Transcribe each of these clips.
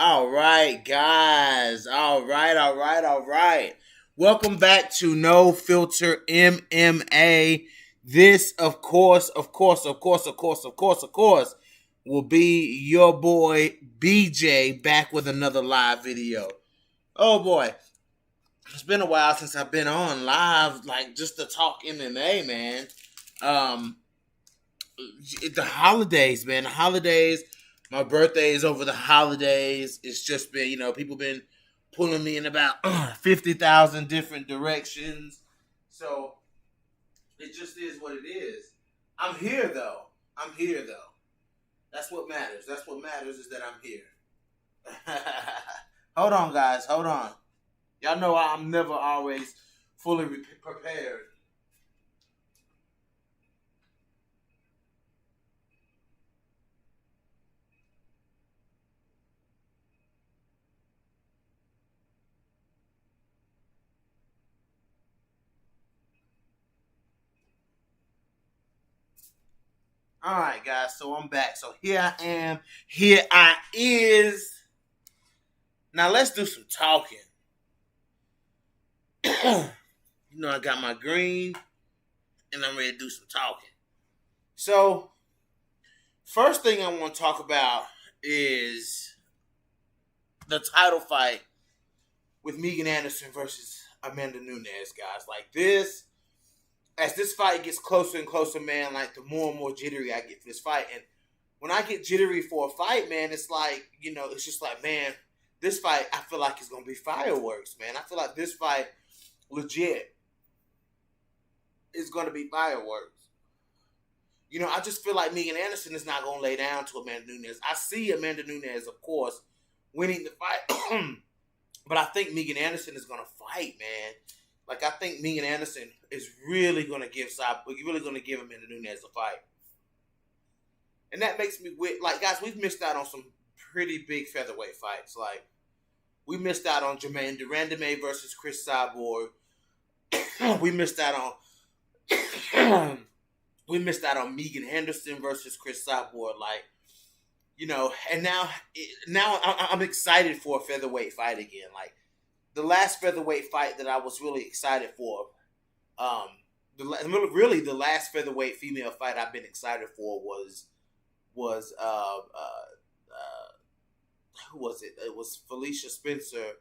All right, guys. All right. Welcome back to No Filter MMA. This, of course, will be your boy BJ back with another live video. Oh boy, it's been a while since I've been on live, like just to talk MMA, man. Um, the holidays, man. The holidays. My birthday is over the holidays. It's just been, people been pulling me in about 50,000 different directions. So it just is what it is. I'm here though. That's what matters. That's what matters is that I'm here. Hold on, guys. Hold on. Y'all know I'm never always fully prepared. All right, guys. So I'm back. So here I am. Here I is. Now let's do some talking. I got my green, and I'm ready to do some talking. So, first thing I want to talk about is the title fight with Megan Anderson versus Amanda Nunes, guys. Like this, as this fight gets closer and closer, man, like the more and more jittery I get for this fight. And when I get jittery for a fight, man, it's like, it's just like, man, this fight, I feel like it's going to be fireworks, man. I feel like this fight, legit, is going to be fireworks. I just feel like Megan Anderson is not going to lay down to Amanda Nunes. I see Amanda Nunes, of course, winning the fight. But I think Megan Anderson is going to fight, man. Like, I think Megan Anderson is really going to give Amanda Nunes a fight. And that makes me, like, guys, we've missed out on some pretty big featherweight fights. Like, we missed out on Jermaine Durandame versus Chris Cyborg. We missed out on Megan Anderson versus Chris Cyborg. Like, and now I'm excited for a featherweight fight again. Like, the last featherweight fight that I was really excited for, the last featherweight female fight I've been excited for was who was it? It was Felicia Spencer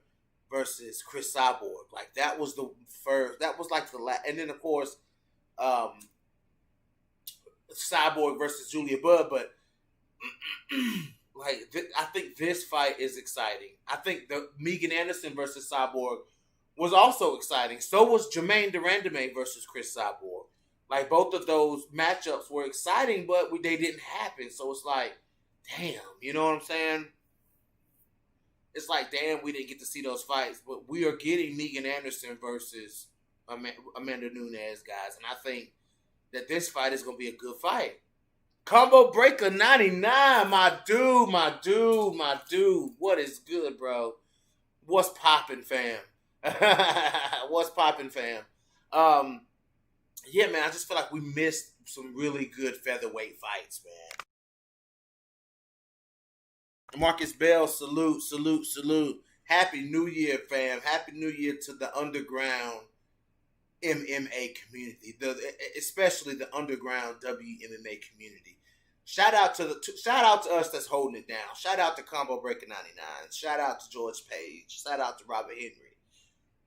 versus Chris Cyborg. Like, that was the first. That was like the last, and then of course, Cyborg versus Julia Budd. But I think this fight is exciting. I think the Megan Anderson versus Cyborg was also exciting. So was Jermaine Durandame versus Chris Cyborg. Like, both of those matchups were exciting, but they didn't happen. So it's like, damn, you know what I'm saying? It's like, damn, we didn't get to see those fights, but we are getting Megan Anderson versus Amanda Nunes, guys. And I think that this fight is going to be a good fight. Combo Breaker 99, my dude. What is good, bro? What's poppin', fam? What's poppin', fam? Yeah, man, I just feel like we missed some really good featherweight fights, man. Marcus Bell, salute. Happy New Year, fam. Happy New Year to the underground MMA community, especially the underground WMMA community. Shout out to us that's holding it down. Shout out to Combo Breaker 99. Shout out to George Page. Shout out to Robert Henry.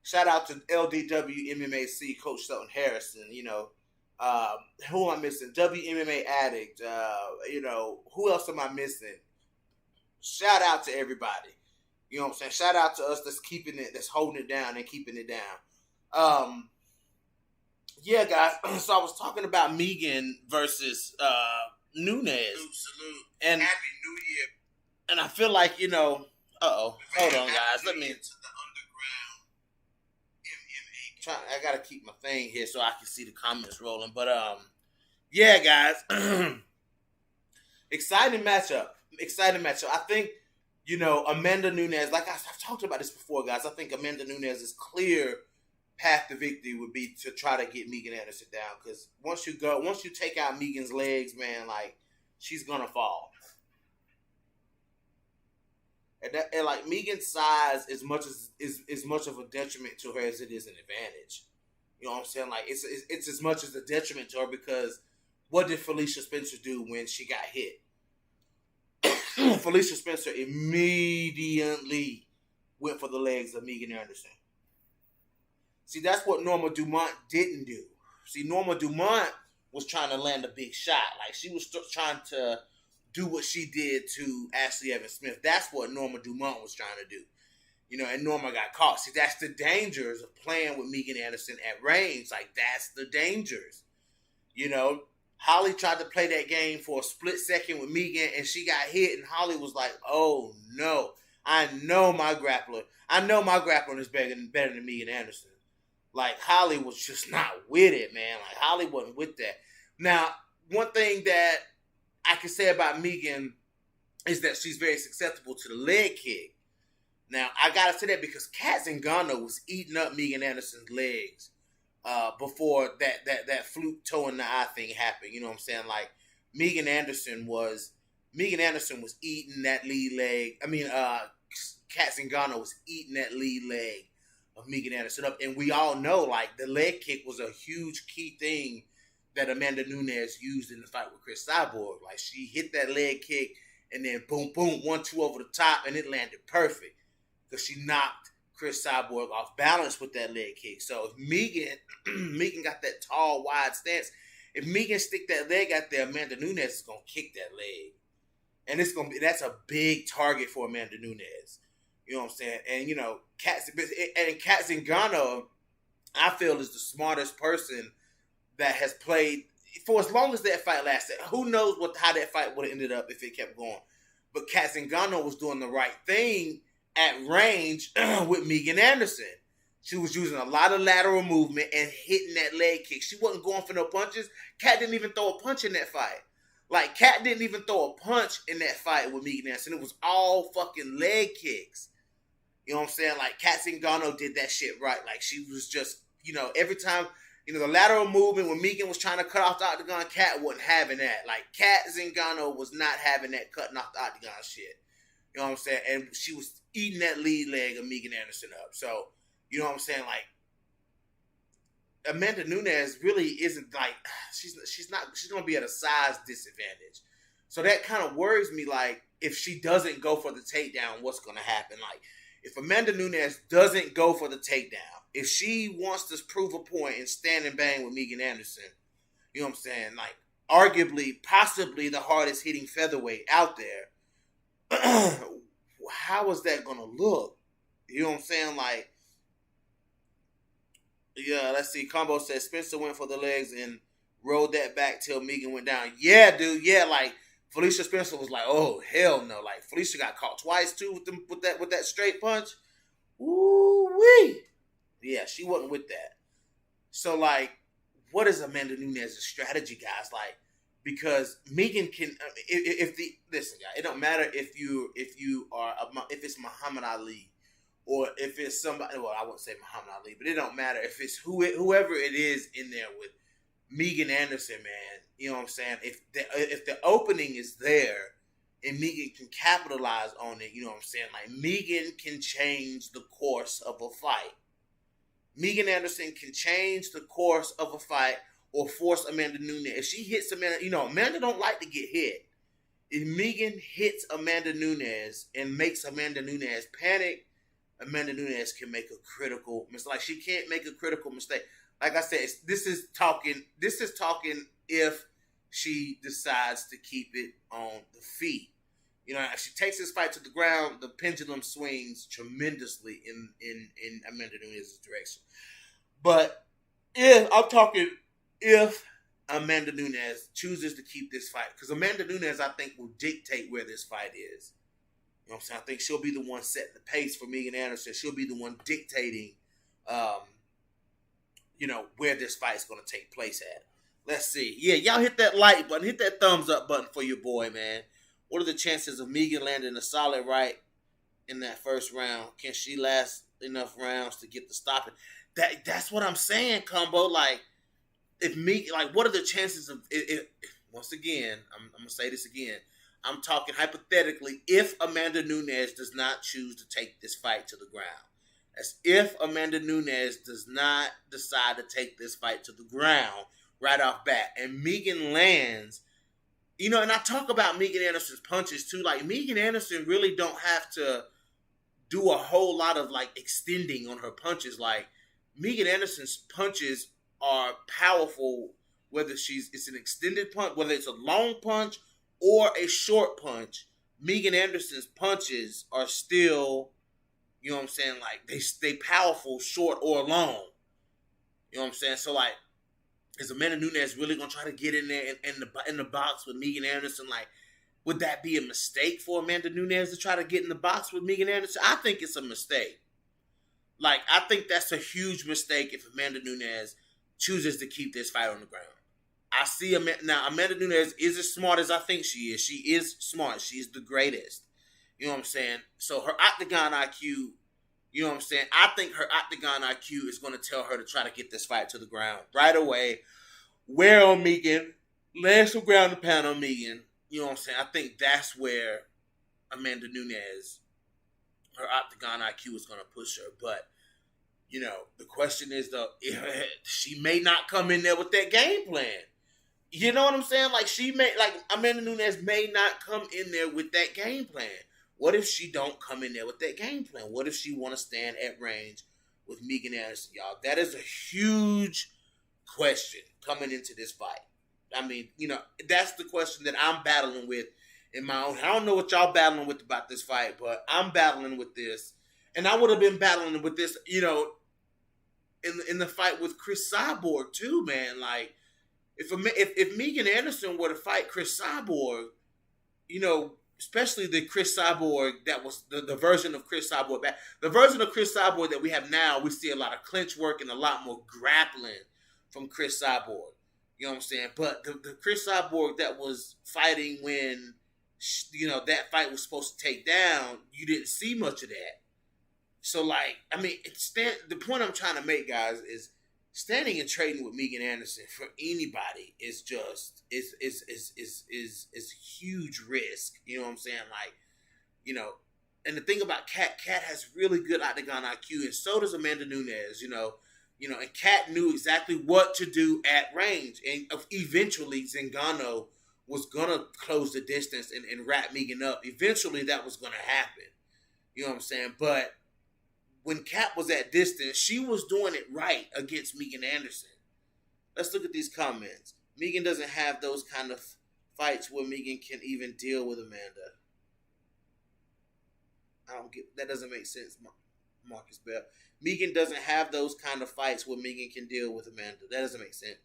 Shout out to LDW MMAC Coach Shelton Harrison. Who am I missing? WMMA Addict. Who else am I missing? Shout out to everybody. You know what I'm saying? Shout out to us that's holding it down and keeping it down. Yeah, guys. So I was talking about Megan versus Nunes. Salute. And Happy New Year. And I feel like, hold on, guys. Let me. I gotta keep my thing here so I can see the comments rolling. But yeah, guys. Exciting matchup. I think, Amanda Nunes, like I've talked about this before, guys. I think Amanda Nunes' clear path to victory would be to try to get Megan Anderson down. Because once you take out Megan's legs, man, like, she's gonna fall. And like, Megan's size is much of a detriment to her as it is an advantage. You know what I'm saying? Like, it's as much as a detriment to her, because what did Felicia Spencer do when she got hit? Felicia Spencer immediately went for the legs of Megan Anderson. See, that's what Norma Dumont didn't do. See, Norma Dumont was trying to land a big shot. Like, she was trying to do what she did to Ashley Evans Smith. That's what Norma Dumont was trying to do. And Norma got caught. See, that's the dangers of playing with Megan Anderson at range. Like, that's the dangers. Holly tried to play that game for a split second with Megan, and she got hit, and Holly was like, oh, no. I know my grappler. I know my grappling is better than Megan Anderson. Like, Holly was just not with it, man. Like, Holly wasn't with that. Now, one thing that I can say about Megan is that she's very susceptible to the leg kick. Now, I gotta say that because Kat Zingano was eating up Megan Anderson's legs before that fluke toe in the eye thing happened. You know what I'm saying? Like, Megan Anderson was eating that lead leg. I mean, Kat Zingano was eating that lead leg of Megan Anderson up, and we all know, like, the leg kick was a huge key thing that Amanda Nunes used in the fight with Chris Cyborg. Like, she hit that leg kick, and then boom, boom, 1-2 over the top, and it landed perfect because she knocked Chris Cyborg off balance with that leg kick. So if Megan got that tall, wide stance, if Megan stick that leg out there, Amanda Nunes is gonna kick that leg, and that's a big target for Amanda Nunes. You know what I'm saying? And you know, Kat Zingano, I feel, is the smartest person that has played for as long as that fight lasted. Who knows how that fight would have ended up if it kept going? But Kat Zingano was doing the right thing at range with Megan Anderson. She was using a lot of lateral movement and hitting that leg kick. She wasn't going for no punches. Kat didn't even throw a punch in that fight. Like, Kat didn't even throw a punch in that fight with Megan Anderson. It was all fucking leg kicks. You know what I'm saying? Like, Kat Zingano did that shit right. Like, she was just, you know, every time, you know, the lateral movement when Megan was trying to cut off the octagon, Kat wasn't having that. Like, Kat Zingano was not having that cutting off the octagon shit. You know what I'm saying? And she was eating that lead leg of Megan Anderson up. So, you know what I'm saying? Like, Amanda Nunes really isn't, like, she's going to be at a size disadvantage. So that kind of worries me, like, if she doesn't go for the takedown, what's going to happen? Like, if Amanda Nunes doesn't go for the takedown, if she wants to prove a point and stand and bang with Megan Anderson, you know what I'm saying? Like, arguably, possibly the hardest hitting featherweight out there, how is that going to look? You know what I'm saying? Like, yeah, let's see. Combo says Spencer went for the legs and rolled that back till Megan went down. Yeah, dude. Yeah, like, Felicia Spencer was like, oh, hell no. Like, Felicia got caught twice, too, with that straight punch. Ooh-wee. Yeah, she wasn't with that. So, like, what is Amanda Nunes' strategy, guys? Like, because Megan can, listen, guys, it don't matter if it's Muhammad Ali or if it's somebody, well, I wouldn't say Muhammad Ali, but it don't matter if it's whoever it is in there with Megan Anderson, man. You know what I'm saying? If the opening is there and Megan can capitalize on it, you know what I'm saying? Like, Megan can change the course of a fight. Megan Anderson can change the course of a fight or force Amanda Nunes. If she hits Amanda, you know, Amanda don't like to get hit. If Megan hits Amanda Nunes and makes Amanda Nunes panic, Amanda Nunes can make a critical mistake. Like, she can't make a critical mistake. Like I said, this is talking if she decides to keep it on the feet. You know, if she takes this fight to the ground, the pendulum swings tremendously in Amanda Nunes' direction. But if Amanda Nunes chooses to keep this fight, because Amanda Nunes, I think, will dictate where this fight is. You know what I'm saying? I think she'll be the one setting the pace for Megan Anderson. She'll be the one dictating, you know, where this fight is going to take place at. Let's see. Yeah, y'all hit that like button. Hit that thumbs up button for your boy, man. What are the chances of Megan landing a solid right in that first round? Can she last enough rounds to get the stopping? That's what I'm saying, Combo. Like, if Megan, like, what are the chances of it? Once again, I'm gonna say this again. I'm talking hypothetically if Amanda Nunes does not choose to take this fight to the ground. That's if Amanda Nunes does not decide to take this fight to the ground right off bat. And Megan lands, you know, and I talk about Megan Anderson's punches too. Like, Megan Anderson really don't have to do a whole lot of, like, extending on her punches. Like, Megan Anderson's punches are powerful, whether it's an extended punch, whether it's a long punch or a short punch. Megan Anderson's punches are still, you know what I'm saying, like, they stay powerful, short or long. You know what I'm saying? So, like, is Amanda Nunes really gonna try to get in there in the box with Megan Anderson? Like, Would that be a mistake for Amanda Nunes to try to get in the box with Megan Anderson? I think it's a mistake. Like, I think that's a huge mistake if Amanda Nunes chooses to keep this fight on the ground. I see Amanda Nunes is as smart as I think she is. She is smart. She's the greatest. You know what I'm saying? So her octagon IQ, you know what I'm saying? I think her octagon IQ is going to tell her to try to get this fight to the ground right away. Wear on Megan. Lay some ground and pound on Megan. You know what I'm saying? I think that's where Amanda Nunes, her octagon IQ is going to push her. But, you know, the question is, though, she may not come in there with that game plan. You know what I'm saying? Like, Amanda Nunes may not come in there with that game plan. What if she don't come in there with that game plan? What if she want to stand at range with Megan Anderson, y'all? That is a huge question coming into this fight. I mean, you know, that's the question that I'm battling with in my own. I don't know what y'all battling with about this fight, but I'm battling with this. And I would have been battling with this, you know, in the fight with Chris Cyborg too, man. Like, if Megan Anderson were to fight Chris Cyborg, you know, especially the Chris Cyborg that was the version of Chris Cyborg back, the version of Chris Cyborg that we have now, we see a lot of clinch work and a lot more grappling from Chris Cyborg. You know what I'm saying? But the Chris Cyborg that was fighting when, you know, that fight was supposed to take down, you didn't see much of that. So, like, I mean, the point I'm trying to make, guys, is standing and trading with Megan Anderson for anybody is just is huge risk. You know what I'm saying? Like, you know, and the thing about Kat has really good octagon IQ, and so does Amanda Nunes. You know, and Kat knew exactly what to do at range, and eventually Zingano was gonna close the distance and wrap Megan up. Eventually, that was gonna happen. You know what I'm saying? But when Kat was at distance, she was doing it right against Megan Anderson. Let's look at these comments. Megan doesn't have those kind of fights where Megan can even deal with Amanda. That doesn't make sense, Marcus Bell. Megan doesn't have those kind of fights where Megan can deal with Amanda. That doesn't make sense.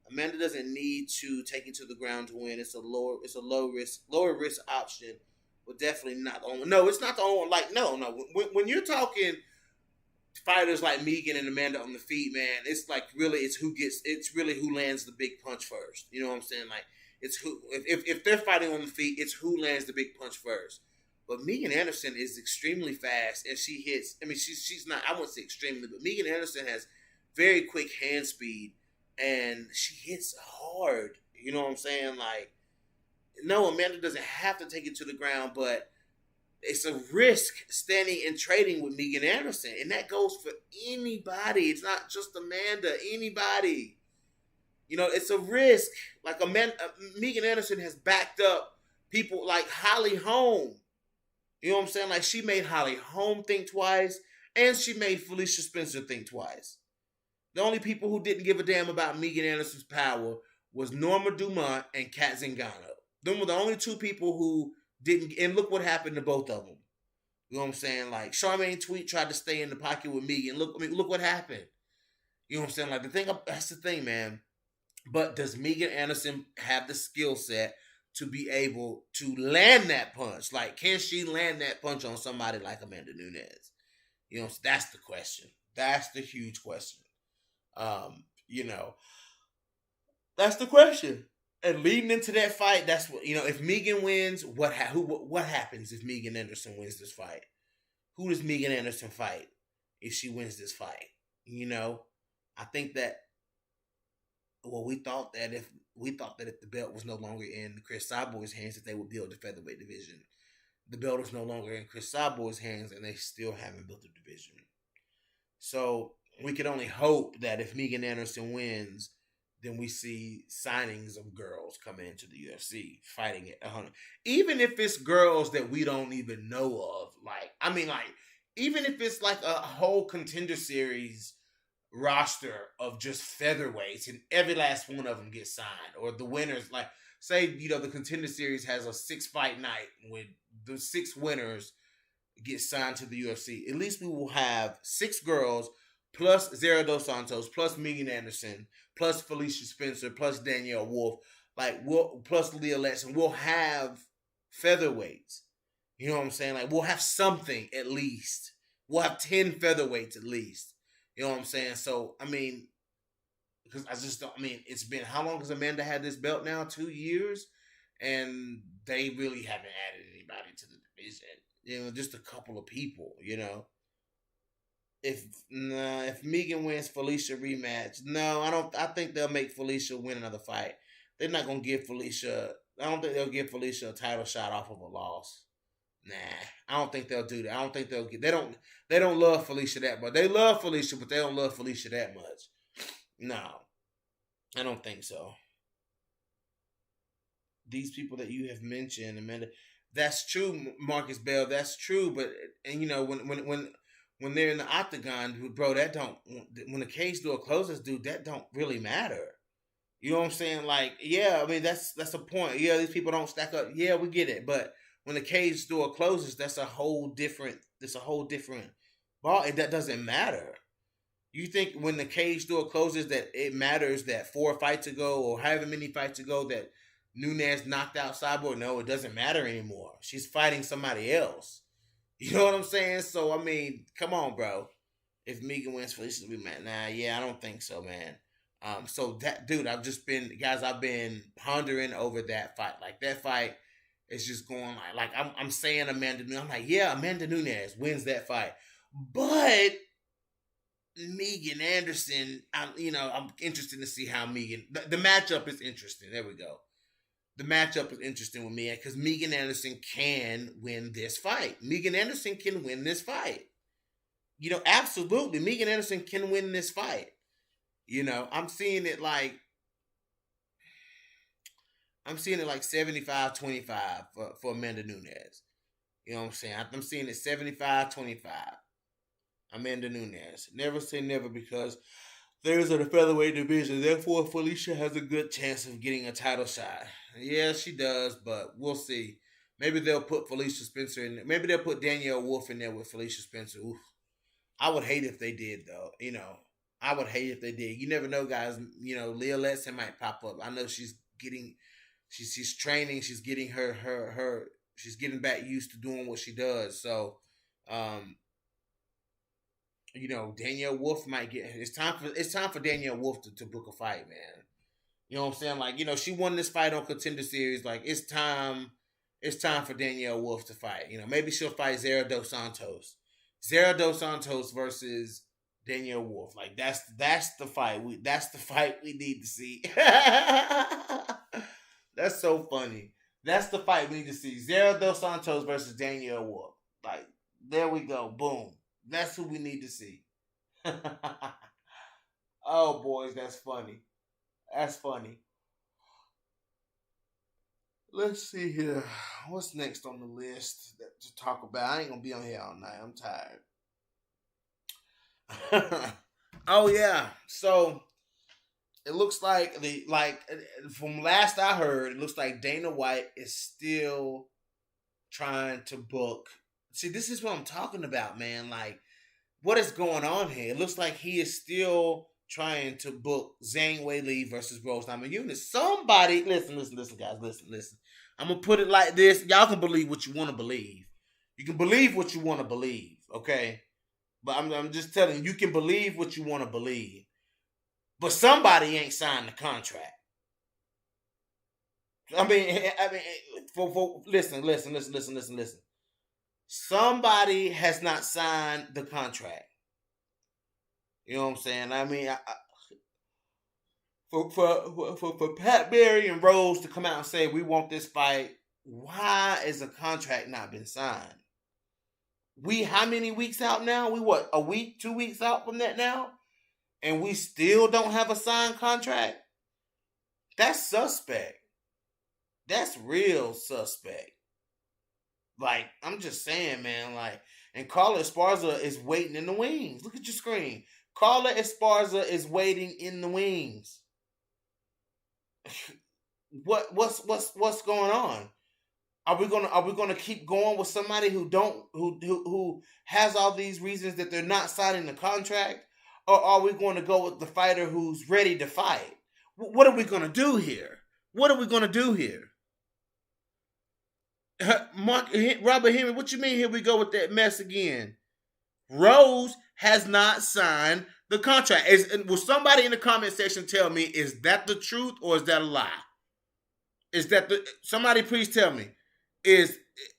Amanda doesn't need to take it to the ground to win. It's a lower risk option, but definitely not the only one. No, it's not the only one. Like, no. When you're talking fighters like Megan and Amanda on the feet, man, it's like it's really who lands the big punch first. You know what I'm saying? Like, it's who, if they're fighting on the feet, it's who lands the big punch first. But Megan Anderson is extremely fast, and she hits. I mean, she's not. I won't say extremely, but Megan Anderson has very quick hand speed, and she hits hard. You know what I'm saying? Like, no, Amanda doesn't have to take it to the ground, but it's a risk standing and trading with Megan Anderson, and that goes for anybody. It's not just Amanda. Anybody, you know, it's a risk. Like, Megan Anderson has backed up people like Holly Holm. You know what I'm saying? Like, she made Holly Holm think twice, and she made Felicia Spencer think twice. The only people who didn't give a damn about Megan Anderson's power was Norma Dumont and Kat Zingano. Them were the only two people who didn't, and look what happened to both of them. You know what I'm saying? Like, Charmaine Tweet tried to stay in the pocket with Megan. Look what happened. You know what I'm saying? Like, that's the thing, man. But does Megan Anderson have the skill set to be able to land that punch? Like, can she land that punch on somebody like Amanda Nunes? You know, that's the question. That's the huge question. You know, that's the question. And leading into that fight, that's what, you know, if Megan wins, what happens if Megan Anderson wins this fight? Who does Megan Anderson fight if she wins this fight? You know, I think that, well, we thought that if the belt was no longer in Chris Cyborg's hands, that they would build the featherweight division. The belt is no longer in Chris Cyborg's hands, and they still haven't built a division. So we can only hope that if Megan Anderson wins, then we see signings of girls coming into the UFC fighting at 100. Even if it's girls that we don't even know of. Like, I mean, like, even if it's like a whole Contender Series roster of just featherweights and every last one of them gets signed, or the winners, like, say, you know, the Contender Series has a 6-fight night with the 6 winners get signed to the UFC. At least we will have 6 girls plus Zara Dos Santos, plus Megan Anderson, plus Felicia Spencer, plus Danielle Wolf, plus Leah Letson. We'll have featherweights. You know what I'm saying? Like, we'll have something at least. We'll have 10 featherweights at least. You know what I'm saying? So, I mean, because I just don't, I mean, it's been, how long has Amanda had this belt now? 2 years? And they really haven't added anybody to the division. You know, just a couple of people, you know. If Megan wins Felicia rematch, no, I don't. I think they'll make Felicia win another fight. They're not gonna give Felicia. I don't think they'll give Felicia a title shot off of a loss. Nah, I don't think they'll do that. I don't think they'll get. They don't. They don't love Felicia that much. They love Felicia, but they don't love Felicia that much. No, I don't think so. These people that you have mentioned, Amanda, that's true, Marcus Bell. That's true, but and you know when they're in the octagon, bro, that don't, when the cage door closes, dude, that don't really matter. You know what I'm saying? Like, yeah, I mean that's a point. Yeah, these people don't stack up. Yeah, we get it, but when the cage door closes, that's a whole different. It's a whole different ball. That doesn't matter. You think when the cage door closes that it matters that 4 fights ago or however many fights ago that Nunes knocked out Cyborg? No, it doesn't matter anymore. She's fighting somebody else. You know what I'm saying? So, I mean, come on, bro. If Megan wins Felicia, we man, nah, yeah, I don't think so, man. So that dude, I've been pondering over that fight. Like that fight is just going I'm saying Amanda Nunes. I'm like, yeah, Amanda Nunes wins that fight, but Megan Anderson, I'm interested to see how the matchup is interesting. There we go. The matchup is interesting with me because Megan Anderson can win this fight. Megan Anderson can win this fight. You know, absolutely. Megan Anderson can win this fight. You know, I'm seeing it like 75-25 for Amanda Nunes. You know what I'm saying? I'm seeing it 75-25. Amanda Nunes. Never say never because there's a featherweight division. Therefore, Felicia has a good chance of getting a title shot. Yeah, she does, but we'll see. Maybe they'll put Felicia Spencer in there. Maybe they'll put Danielle Wolf in there with Felicia Spencer. Oof. I would hate if they did, though. You know, I would hate if they did. You never know, guys. You know, Leah Letson might pop up. I know she's training. She's getting she's getting back used to doing what she does. So, you know, Danielle Wolf might get. It's time for Danielle Wolf to book a fight, man. You know what I'm saying? Like, you know, she won this fight on Contender Series. Like, it's time for Danielle Wolf to fight. You know, maybe she'll fight Zara Dos Santos. Zara Dos Santos versus Danielle Wolf. Like, that's the fight. That's the fight we need to see. That's so funny. That's the fight we need to see. Zara Dos Santos versus Danielle Wolf. Like, there we go. Boom. That's who we need to see. Oh, boys, that's funny. That's funny. Let's see here. What's next on the list to talk about? I ain't gonna be on here all night. I'm tired. Oh yeah. So it looks like from last I heard, it looks like Dana White is still trying to book. See, this is what I'm talking about, man. Like, what is going on here? It looks like he is still trying to book Zhang Weili versus Rose Namajunas. Somebody, listen, guys, listen. I'm gonna put it like this. Y'all can believe what you want to believe. You can believe what you want to believe, okay? But I'm just telling you, you can believe what you want to believe. But somebody ain't signed the contract. I mean, listen. Somebody has not signed the contract. You know what I'm saying? I mean, for Pat Barry and Rose to come out and say we want this fight, why is a contract not been signed? We how many weeks out now? We what, a week, 2 weeks out from that now? And we still don't have a signed contract? That's suspect. That's real suspect. Like, I'm just saying, man, like, and Carla Esparza is waiting in the wings. Look at your screen. Carla Esparza is waiting in the wings. What's going on? Are we gonna keep going with somebody who has all these reasons that they're not signing the contract, or are we going to go with the fighter who's ready to fight? What are we gonna do here? Robert Henry, what you mean? Here we go with that mess again. Rose has not signed the contract. Will somebody in the comment section tell me, is that the truth or is that a lie? Is that somebody please tell me?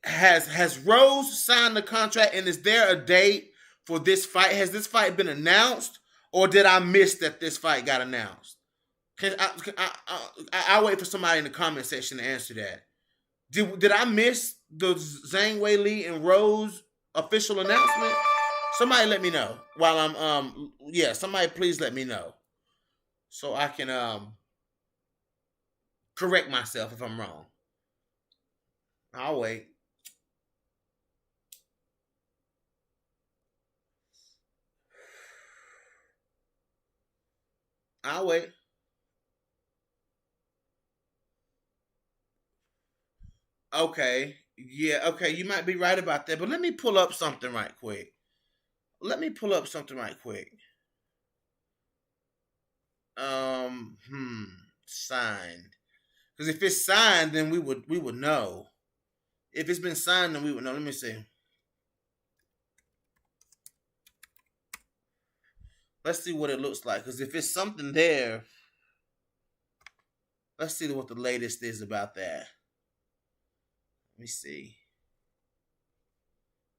Has Rose signed the contract, and is there a date for this fight? Has this fight been announced, or did I miss that this fight got announced? I'll wait for somebody in the comment section to answer that. Did I miss the Zhang Weili and Rose official announcement? Somebody let me know while I'm somebody please let me know so I can correct myself if I'm wrong. I'll wait. I'll wait. Okay. Yeah, okay, you might be right about that, but let me pull up something right quick. Signed. Because if it's signed, then we would know. If it's been signed, then we would know. Let me see. Let's see what it looks like. Because if it's something there, let's see what the latest is about that. Let me see.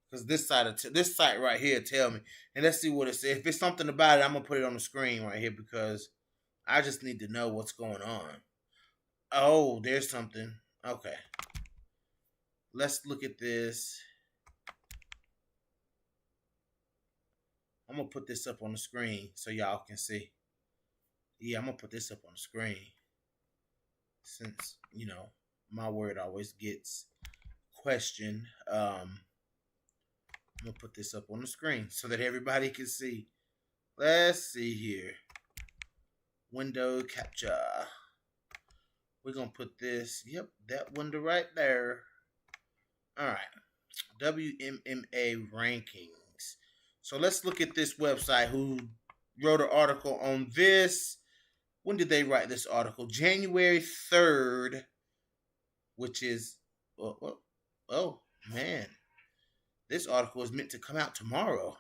Because this site right here tell me. And let's see what it says. If it's something about it, I'm going to put it on the screen right here because I just need to know what's going on. Oh, there's something. Okay. Let's look at this. I'm going to put this up on the screen so y'all can see. Yeah, I'm going to put this up on the screen. Since, my word always gets questioned. I'm going to put this up on the screen so that everybody can see. Let's see here. Window capture. We're going to put this, that window right there. All right. WMMA rankings. So let's look at this website who wrote an article on this. When did they write this article? January 3rd, which is, oh man. This article is meant to come out tomorrow.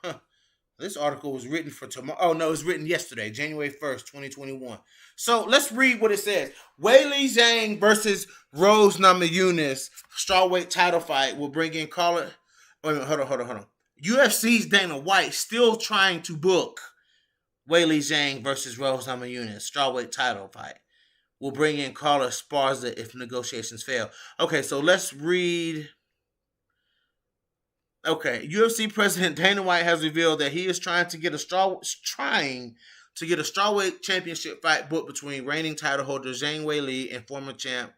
This article was written for tomorrow. Oh, no, it was written yesterday, January 1st, 2021. So let's read what it says. Weili Zhang versus Rose Namajunas strawweight title fight will bring in caller. Wait a minute, hold on. UFC's Dana White still trying to book Weili Zhang versus Rose Namajunas strawweight title fight. Will bring in Carla Esparza if negotiations fail. Okay, so let's read. Okay, UFC President Dana White has revealed that he is trying to get a strawweight championship fight booked between reigning title holder Zhang Weili and former champ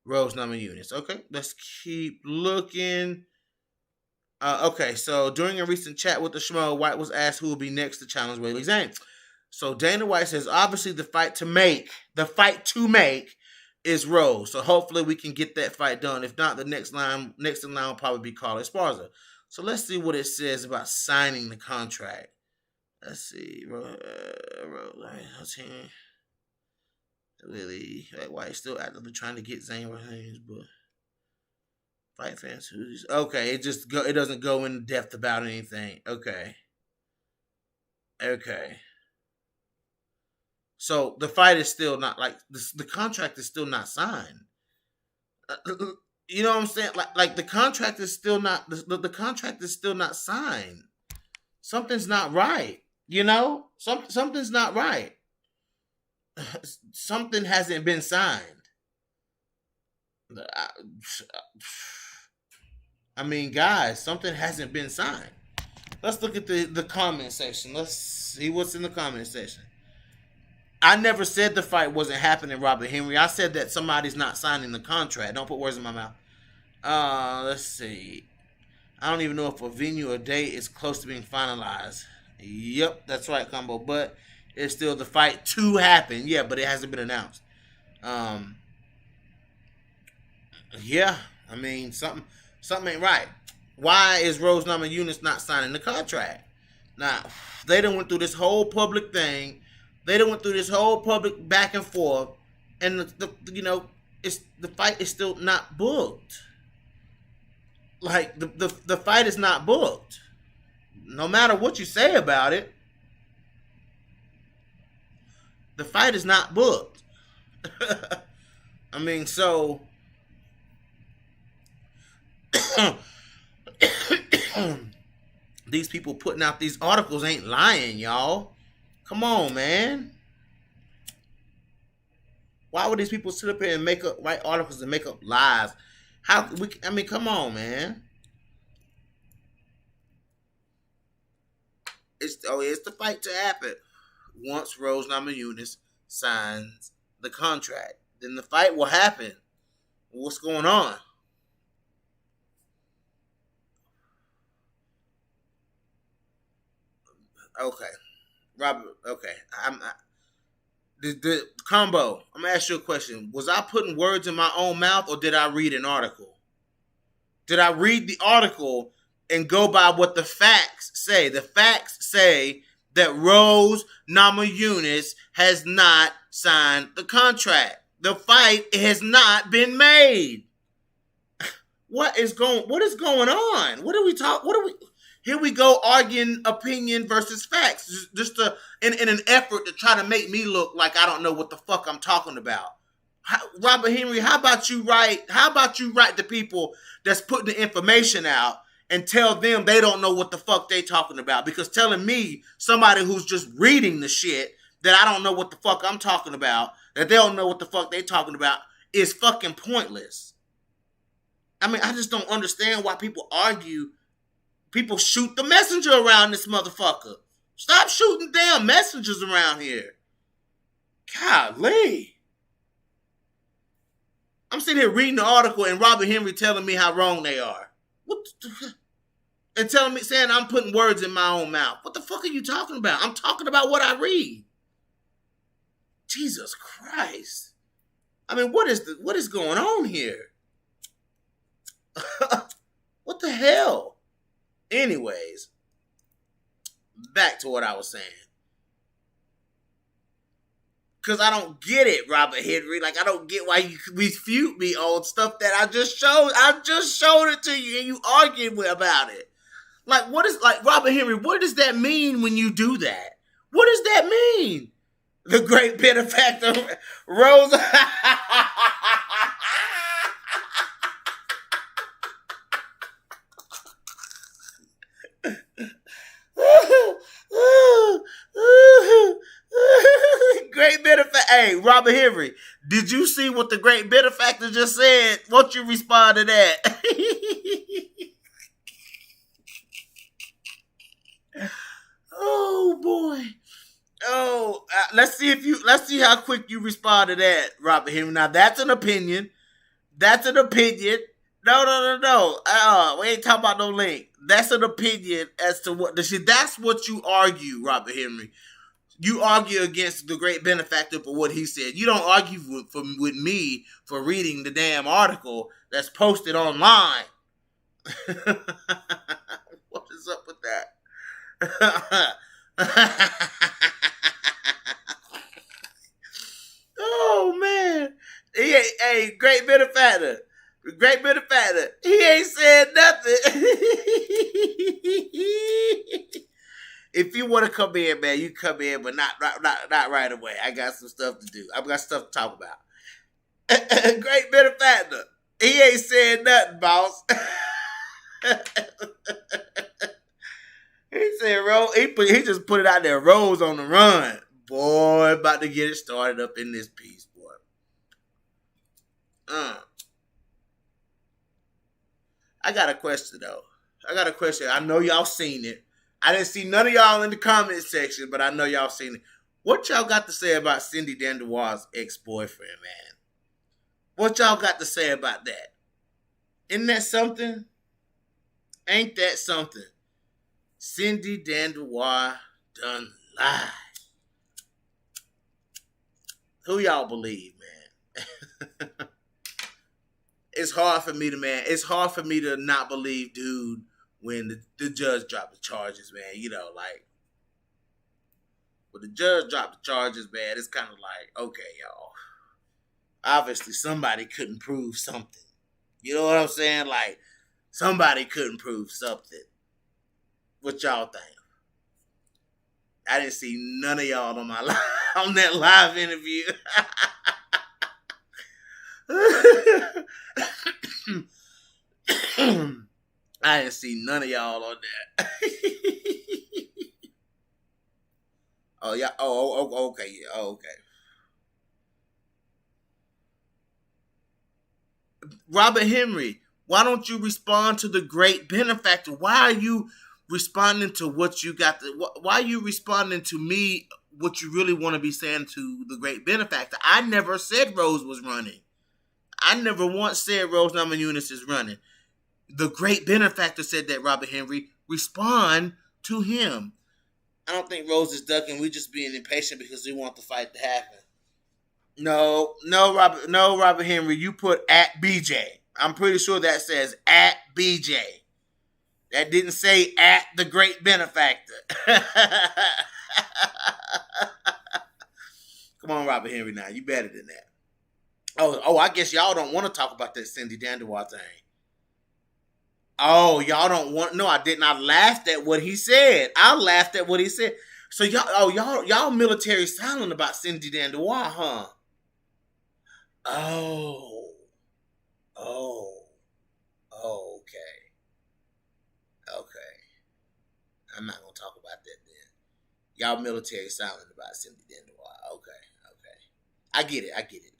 Rose Namajunas. Okay, let's keep looking. Okay, so during a recent chat with the Schmo, White was asked who will be next to challenge Weili Zhang. So Dana White says obviously the fight to make is Rose. So hopefully we can get that fight done. If not, the next in line will probably be Carla Esparza. So let's see what it says about signing the contract. Let's see. Really, White still actively trying to get Zane Williams, but fight fans who's okay. It doesn't go in depth about anything. Okay. So the fight is still not the contract is still not signed. You know what I'm saying? Like the contract is still not the contract is still not signed. Something's not right. Something's not right. Something hasn't been signed. I mean, guys, something hasn't been signed. Let's look at the comment section. Let's see what's in the comment section. I never said the fight wasn't happening, Robert Henry. I said that somebody's not signing the contract. Don't put words in my mouth. Let's see. I don't even know if a venue or date is close to being finalized. Yep, that's right, Combo. But it's still the fight to happen. Yeah, but it hasn't been announced. Yeah, I mean, something ain't right. Why is Rose Namajunas not signing the contract? Now, they done went through this whole public thing. They done went through this whole public back and forth, and the fight is still not booked. Like the fight is not booked. No matter what you say about it, the fight is not booked. I mean, so these people putting out these articles ain't lying, y'all. Come on, man. Why would these people sit up here and write articles and make up lies? I mean, come on, man. It's the fight to happen once Rose Namajunas signs the contract. Then the fight will happen. What's going on? Okay, Robert. Okay, the combo. I'm gonna ask you a question. Was I putting words in my own mouth, or did I read an article? Did I read the article and go by what the facts say? The facts say that Rose Namajunas has not signed the contract. The fight has not been made. What is going on? Here we go arguing opinion versus facts, just in an effort to try to make me look like I don't know what the fuck I'm talking about. Robert Henry, how about you write the people that's putting the information out and tell them they don't know what the fuck they talking about? Because telling me, somebody who's just reading the shit, that I don't know what the fuck I'm talking about, that they don't know what the fuck they talking about, is fucking pointless. I mean, I just don't understand why people argue. People shoot the messenger around this motherfucker. Stop shooting damn messengers around here. Golly. I'm sitting here reading the article and Robert Henry telling me how wrong they are. And saying I'm putting words in my own mouth. What the fuck are you talking about? I'm talking about what I read. Jesus Christ. I mean, what is going on here? What the hell? Anyways, back to what I was saying. Because I don't get it, Robert Henry. Like, I don't get why you refute me on stuff that I just showed. I just showed it to you and you argued about it. Like, Robert Henry, what does that mean when you do that? What does that mean? The great benefactor, Rose. Great benefactor. Hey, Robert Henry, did you see what the great benefactor just said? Won't you respond to that? Oh boy. Oh, let's see how quick you respond to that, Robert Henry. Now that's an opinion. That's an opinion. No. We ain't talking about no link. That's an opinion as to what that's what you argue, Robert Henry. You argue against the great benefactor for what he said. You don't argue with me for reading the damn article that's posted online. What is up with that? Oh man. Hey, great benefactor. Great benefactor. He ain't said nothing. If you want to come in, man, you come in, but not right away. I got some stuff to do. I've got stuff to talk about. Great benefactor. He ain't said nothing, boss. He said, Rose. He just put it out there. Rose on the run. Boy, about to get it started up in this piece, boy. I got a question, though. I know y'all seen it. I didn't see none of y'all in the comment section, but I know y'all seen it. What y'all got to say about Cindy Dandois' ex-boyfriend, man? What y'all got to say about that? Isn't that something? Ain't that something? Cindy Dandois done lied. Who y'all believe, man? It's hard for me to not believe dude when the judge dropped the charges, man. You know, like, when the judge dropped the charges, man, it's kind of like, okay, y'all. Obviously, somebody couldn't prove something. You know what I'm saying? Like, Somebody couldn't prove something. What y'all think? I didn't see none of y'all on my on that live interview. I didn't see none of y'all on that. Oh yeah. Oh, okay. Yeah. Oh, okay. Robert Henry, why don't you respond to the great benefactor? Why are you responding to what you got? Why are you responding to me? What you really want to be saying to the great benefactor? I never said Rose was running. I never once said Rose Namajunas is running. The great benefactor said that, Robert Henry. Respond to him. I don't think Rose is ducking. We just being impatient because we want the fight to happen. No, Robert Henry. You put at BJ. I'm pretty sure that says at BJ. That didn't say at the great benefactor. Come on, Robert Henry. Now you better than that. Oh, I guess y'all don't want to talk about that Cindy Dandois thing. Oh, y'all don't want? No, I didn't. I laughed at what he said. So y'all military silent about Cindy Dandois, huh? Oh, oh, okay. I'm not gonna talk about that then. Y'all military silent about Cindy Dandois. Okay. I get it. I get it,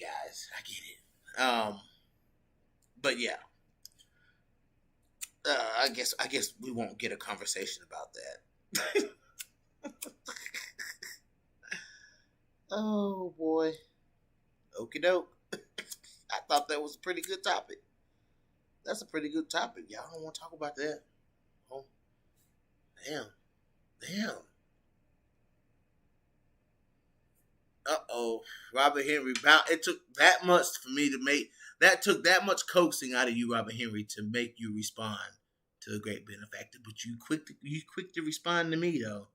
guys. I get it. But yeah. I guess we won't get a conversation about that. Oh boy. Okie doke. I thought that was a pretty good topic. That's a pretty good topic. Y'all don't want to talk about that. Oh, damn. Uh-oh. Robert Henry. It took that much for me to make. That took that much coaxing out of you, Robert Henry, to make you respond to the great benefactor. But you quick to respond to me, though.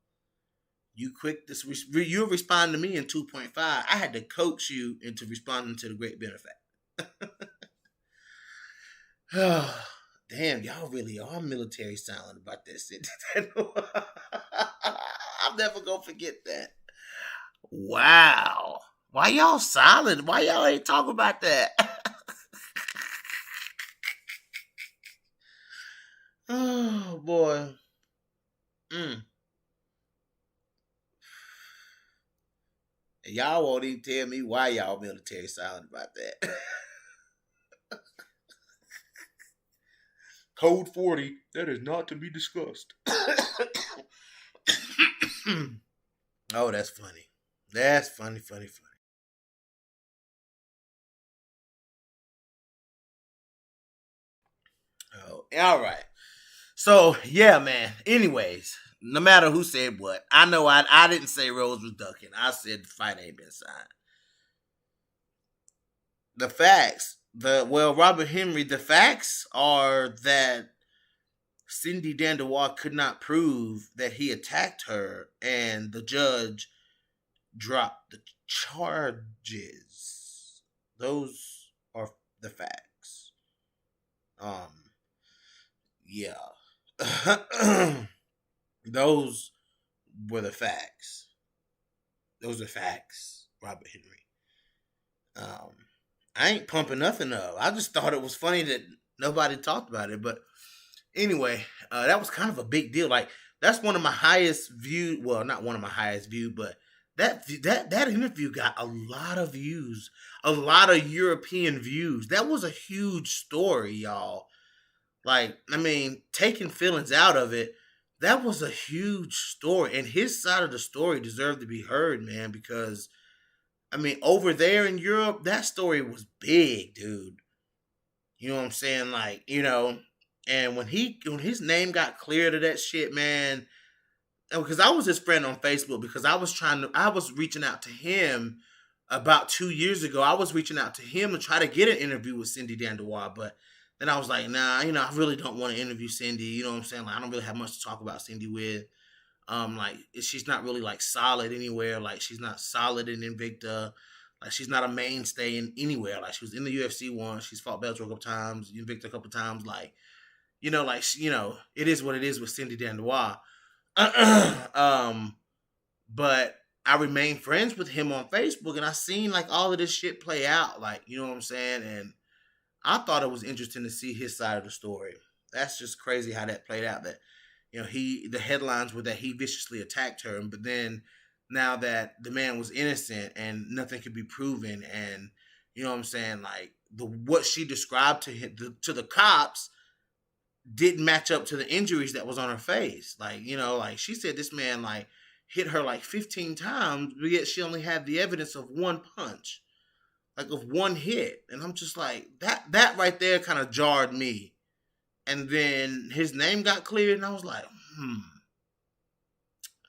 You'll respond to me in 2.5. I had to coax you into responding to the great benefactor. Damn, y'all really are military silent about this. I'm never gonna forget that. Wow. Why y'all silent? Why y'all ain't talking about that? Oh boy. Y'all won't even tell me why y'all military silent about that. Code 40, that is not to be discussed. Oh, that's funny. That's funny. Oh, all right. So, yeah, man. Anyways, no matter who said what, I know I didn't say Rose was ducking. I said the fight ain't been signed. The facts, Robert Henry, the facts are that Cindy Dandois could not prove that he attacked her, and the judge dropped the charges. Those are the facts. Yeah. Those were the facts. Those are facts, Robert Henry. I ain't pumping nothing up. I just thought it was funny that nobody talked about it. But anyway, that was kind of a big deal. Like, that's one of my highest viewed. Well, not one of my highest viewed, but that interview got a lot of views, a lot of European views. That was a huge story, y'all. Like, I mean, taking feelings out of it, that was a huge story, and his side of the story deserved to be heard, man. Because I mean, over there in Europe, that story was big, dude. You know what I'm saying? Like, and when his name got cleared of that shit, man, because I was his friend on Facebook, because I was reaching out to him about 2 years ago. I was reaching out to him to try to get an interview with Cindy Dandois, but then I was like, nah, I really don't want to interview Cindy. You know what I'm saying? Like, I don't really have much to talk about Cindy with. Like, she's not really like solid anywhere. Like, she's not solid in Invicta. Like she's not a mainstay in anywhere. Like she was in the UFC once. She's fought Bellator a couple times, Invicta a couple times. Like like it is what it is with Cindy Dandois. But I remain friends with him on Facebook, and I seen like all of this shit play out. Like you know what I'm saying, and I thought it was interesting to see his side of the story. That's just crazy how that played out. That the headlines were that he viciously attacked her, but then now that the man was innocent and nothing could be proven, and you know what I'm saying, like what she described to him to the cops didn't match up to the injuries that was on her face. Like like she said, this man like hit her like 15 times, but yet she only had the evidence of one punch, like of one hit, and I'm just like that right there kind of jarred me. And then his name got cleared, and I was like,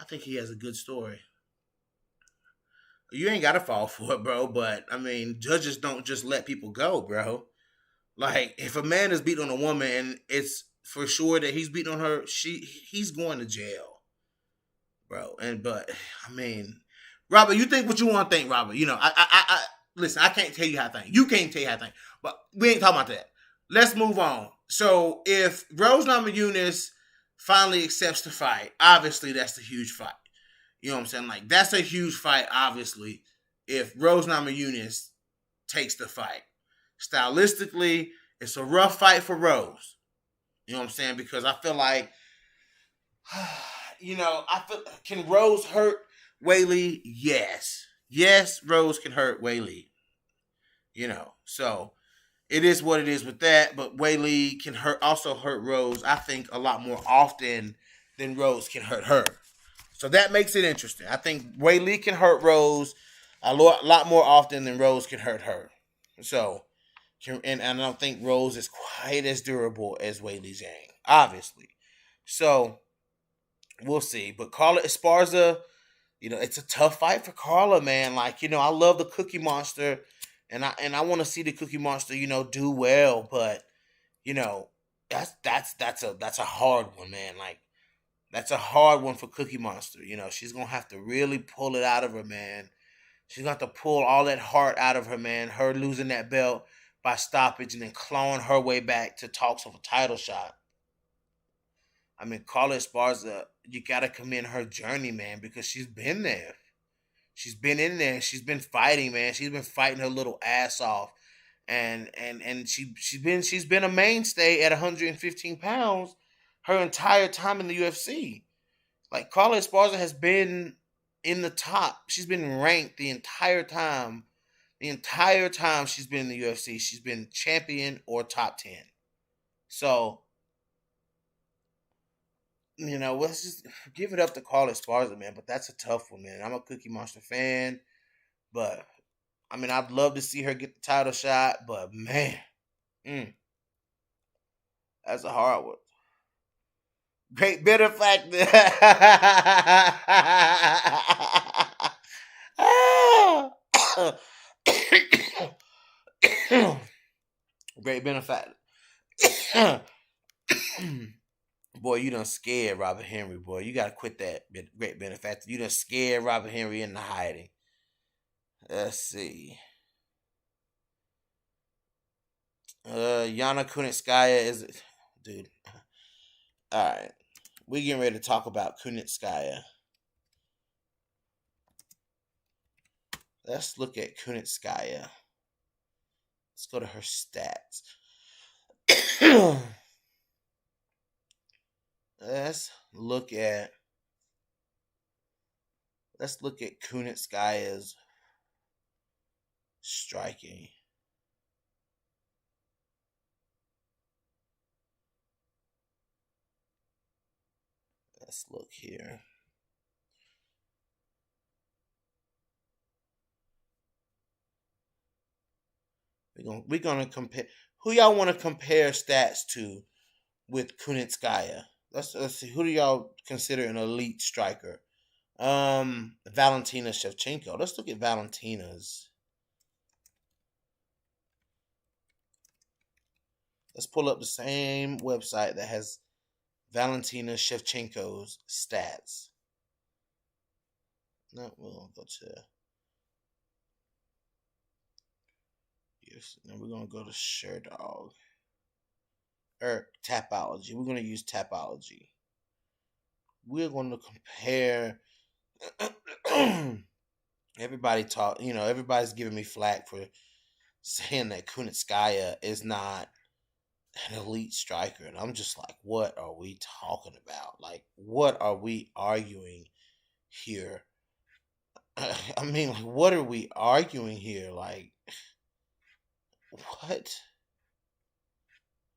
I think he has a good story. You ain't got to fall for it, bro. But I mean, judges don't just let people go, bro. Like, if a man is beating on a woman and it's for sure that he's beating on her, he's going to jail, bro. But I mean, Robert, you think what you want to think, Robert. I listen. I can't tell you how to think. You can't tell you how to think. But we ain't talking about that. Let's move on. So if Rose Namajunas finally accepts the fight, obviously that's the huge fight. You know what I'm saying? Like, that's a huge fight, obviously, if Rose Namajunas takes the fight. Stylistically, it's a rough fight for Rose. You know what I'm saying? Because I feel like, can Rose hurt Weili? Yes. Yes, Rose can hurt Weili. So it is what it is with that. But Weili can also hurt Rose, I think, a lot more often than Rose can hurt her. So that makes it interesting. I think Weili can hurt Rose a lot more often than Rose can hurt her. So, and I don't think Rose is quite as durable as Weili Zhang, obviously. So, we'll see. But Carla Esparza, it's a tough fight for Carla, man. Like, I love the Cookie Monster, and I want to see the Cookie Monster, do well. But, that's a hard one, man. Like, that's a hard one for Cookie Monster. She's going to have to really pull it out of her, man. She's going to have to pull all that heart out of her, man. Her losing that belt by stoppage and then clawing her way back to talks of a title shot. I mean, Carla Esparza, you got to commend her journey, man, because she's been there. She's been in there. She's been fighting, man. She's been fighting her little ass off. And she's been a mainstay at 115 pounds her entire time in the UFC. Like, Carla Esparza has been in the top. She's been ranked the entire time. The entire time she's been in the UFC, she's been champion or top 10. So, let's just give it up to Carla Esparza, man. But that's a tough one, man. I'm a Cookie Monster fan. But, I mean, I'd love to see her get the title shot. But, man, that's a hard one. Great benefactor. Great benefactor. Boy, you done scared Robert Henry, boy. You gotta quit that, great benefactor. You done scared Robert Henry into hiding. Let's see. Yana Kunitskaya is... Dude. Alright. We're getting ready to talk about Kunitskaya. Let's look at Kunitskaya. Let's go to her stats. Let's look at Kunitskaya's striking. Let's look here. We're gonna compare. Who y'all want to compare stats to with Kunitskaya? Let's see. Who do y'all consider an elite striker? Valentina Shevchenko. Let's look at Valentina's. Let's pull up the same website that has Valentina Shevchenko's stats. No, we'll go to Yes. Now we're gonna go to ShareDog or Tapology. We're gonna use Tapology. We're gonna compare. Everybody talk. Everybody's giving me flack for saying that Kunitskaya is not an elite striker, and I'm just like, what are we talking about? Like, what are we arguing here? I mean, like, what are we arguing here? Like, what?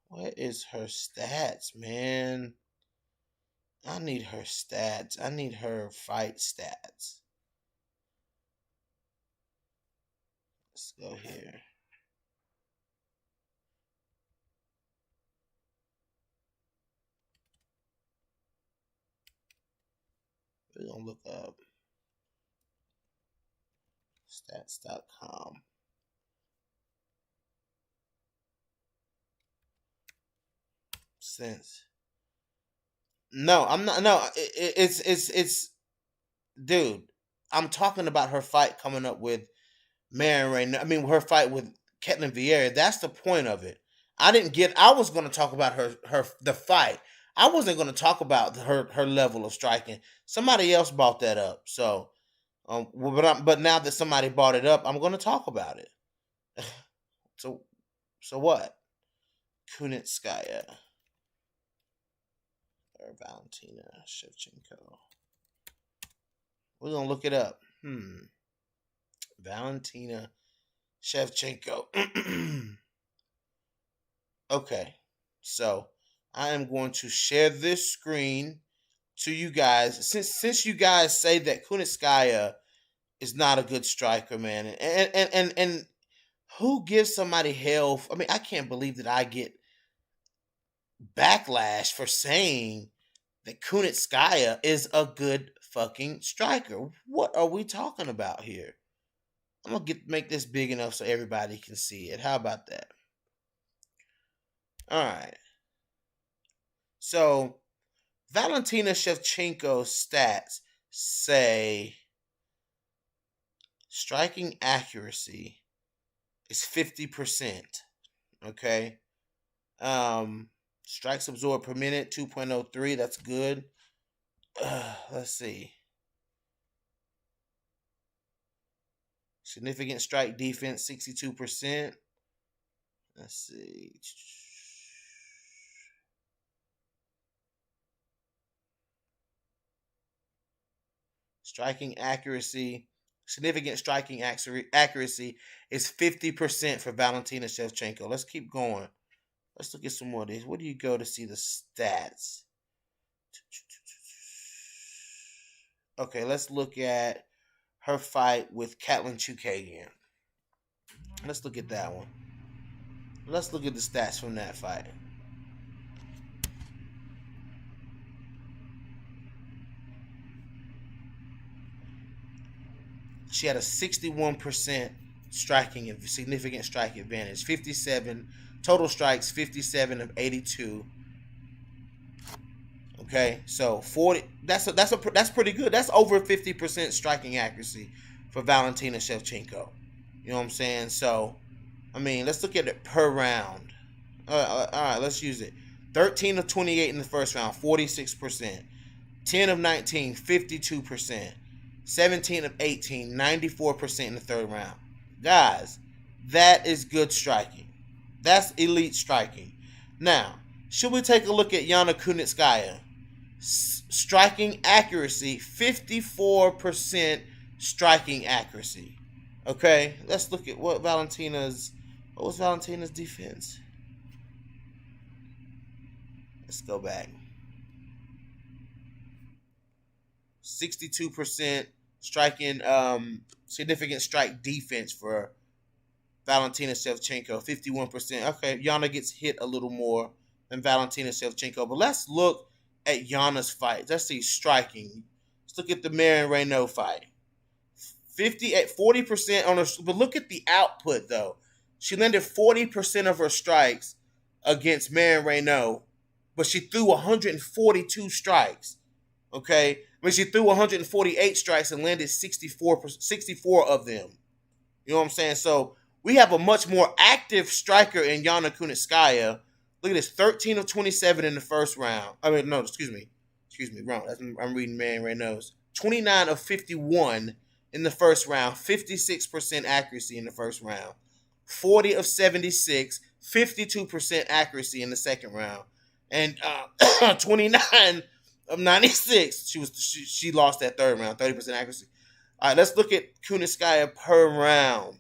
What is her stats, man? I need her stats. I need her fight stats. Let's go here. We're going to look up stats.com. Since no, I'm not. No, it's dude. I'm talking about her fight coming up with Marion right now. I mean, her fight with Ketlin Vieira. That's the point of it. I was going to talk about the fight. I wasn't going to talk about her level of striking. Somebody else brought that up. So, but now that somebody brought it up, I'm going to talk about it. So what? Kunitskaya or Valentina Shevchenko. We're gonna look it up. Valentina Shevchenko. Okay, so I am going to share this screen to you guys. Since you guys say that Kunitskaya is not a good striker, man, and who gives somebody hell? I mean, I can't believe that I get backlash for saying that Kunitskaya is a good fucking striker. What are we talking about here? I'm gonna make this big enough so everybody can see it. How about that? All right. So Valentina Shevchenko's stats say striking accuracy is 50%. Okay. Strikes absorbed per minute 2.03. That's good. Let's see. Significant strike defense 62%. Let's see. Striking accuracy. Significant striking accuracy is 50% for Valentina Shevchenko. Let's keep going. Let's look at some more of these. Where do you go to see the stats? Okay, let's look at her fight with Katlyn Chookagian. Let's look at that one. Let's look at the stats from that fight. She had a 61% striking and significant strike advantage. 57 total strikes, 57 of 82. Okay, so 40. That's pretty good. That's over 50% striking accuracy for Valentina Shevchenko. You know what I'm saying? So, I mean, let's look at it per round. All right, let's use it. 13 of 28 in the first round, 46%. 10 of 19, 52%. 17 of 18, 94% in the third round. Guys, that is good striking. That's elite striking. Now, should we take a look at Yana Kunitskaya? Striking accuracy, 54% striking accuracy. Okay, let's look at what was Valentina's defense? Let's go back. 62% striking, significant strike defense for Valentina Shevchenko. 51%. Okay, Yana gets hit a little more than Valentina Shevchenko. But let's look at Yana's fight. Let's see striking. Let's look at the Marion Renault fight. 40% on her. But look at the output though. She landed 40% of her strikes against Marion Renault, but she threw 142 strikes. Okay, I mean she threw 148 strikes and landed 64 of them. You know what I'm saying? So We have a much more active striker in Yana Kunitskaya. Look at this, 13 of 27 in the first round. I mean, no, excuse me, wrong. I'm reading Man Ray Knows. 29 of 51 in the first round, 56% accuracy in the first round. 40 of 76, 52% accuracy in the second round, and 29 of 96. She lost that third round, 30% accuracy. All right, let's look at Kunitskaya per round.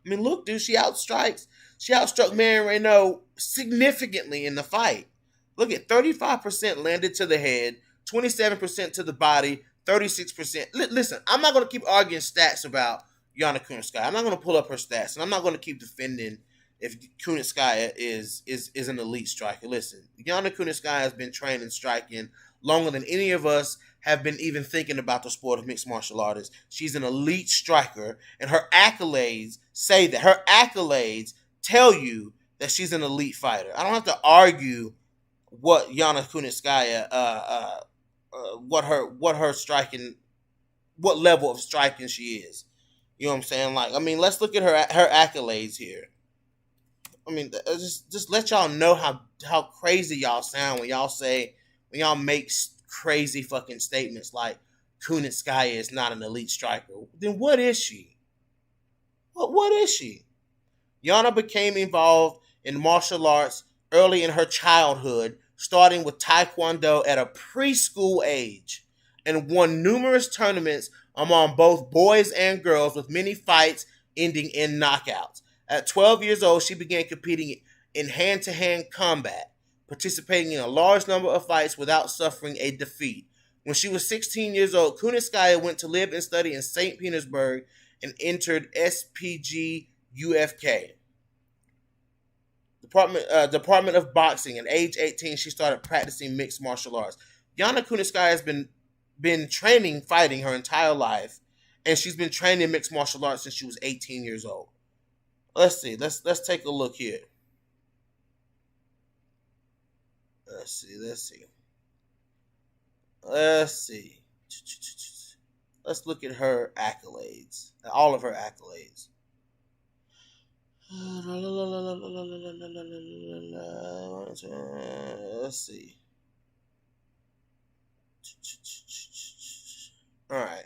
I mean, look, dude, she outstruck Marion Renault significantly in the fight. Look at 35% landed to the head, 27% to the body, 36%. Listen, I'm not going to keep arguing stats about Yana Kunitskaya. I'm not going to pull up her stats, and I'm not going to keep defending if Kunitskaya is an elite striker. Listen, Yana Kunitskaya has been trained in striking longer than any of us have been even thinking about the sport of mixed martial artists. She's an elite striker, and her accolades say that. Her accolades tell you that she's an elite fighter. I don't have to argue what Yana Kunitskaya, what her striking, what level of striking she is. You know what I'm saying? Like, I mean, let's look at her accolades here. I mean, just let y'all know how crazy y'all sound when y'all make crazy fucking statements like Kunitskaya is not an elite striker. Then what is she? What is she? Yana became involved in martial arts early in her childhood, starting with Taekwondo at a preschool age, and won numerous tournaments among both boys and girls, with many fights ending in knockouts. At 12 years old, she began competing in hand-to-hand combat, participating in a large number of fights without suffering a defeat. When she was 16 years old, Kunitskaya went to live and study in St. Petersburg and entered SPG UFK. Department of Boxing. At age 18, she started practicing mixed martial arts. Yana Kunitskaya has been training fighting her entire life, and she's been training mixed martial arts since she was 18 years old. Let's see. Let's take a look here. Let's see. Let's look at her accolades. All of her accolades. Let's see. All right.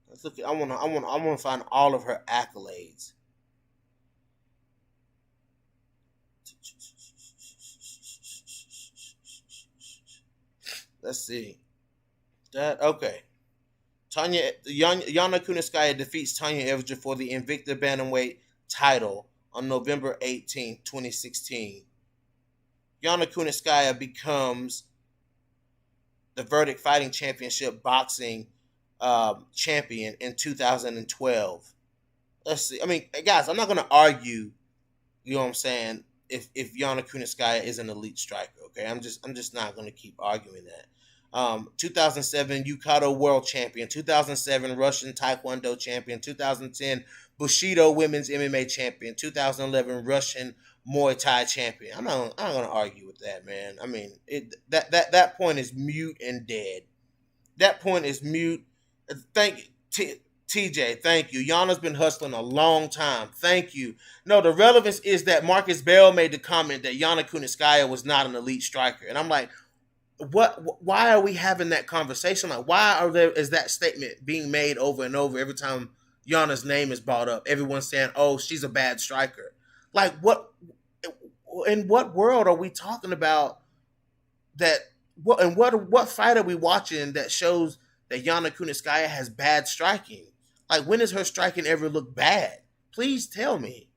Let's look at. I want to find all of her accolades. Let's see. Okay. Yana Kunitskaya defeats Tanya Evger for the Invicta Bantamweight title on November 18, 2016. Yana Kunitskaya becomes the Verdict Fighting Championship boxing champion in 2012. Let's see. I mean, guys, I'm not going to argue, you know what I'm saying, if Yana Kunitskaya is an elite striker, okay? I'm just not going to keep arguing that. 2007 Yukata World Champion, 2007 Russian Taekwondo Champion, 2010 Bushido Women's MMA Champion, 2011 Russian Muay Thai Champion. I'm not going to argue with that, man. I mean, that point is mute and dead. That point is mute. Thank you, TJ. Thank you. Yana's been hustling a long time. Thank you. No, the relevance is that Marcus Bell made the comment that Yana Kunitskaya was not an elite striker, and I'm like, why are we having that conversation? Like, is that statement being made over and over every time Yana's name is brought up? Everyone's saying, oh, she's a bad striker. Like, in what world are we talking about that? What fight are we watching that shows that Yana Kunitskaya has bad striking? Like, when does her striking ever look bad? Please tell me.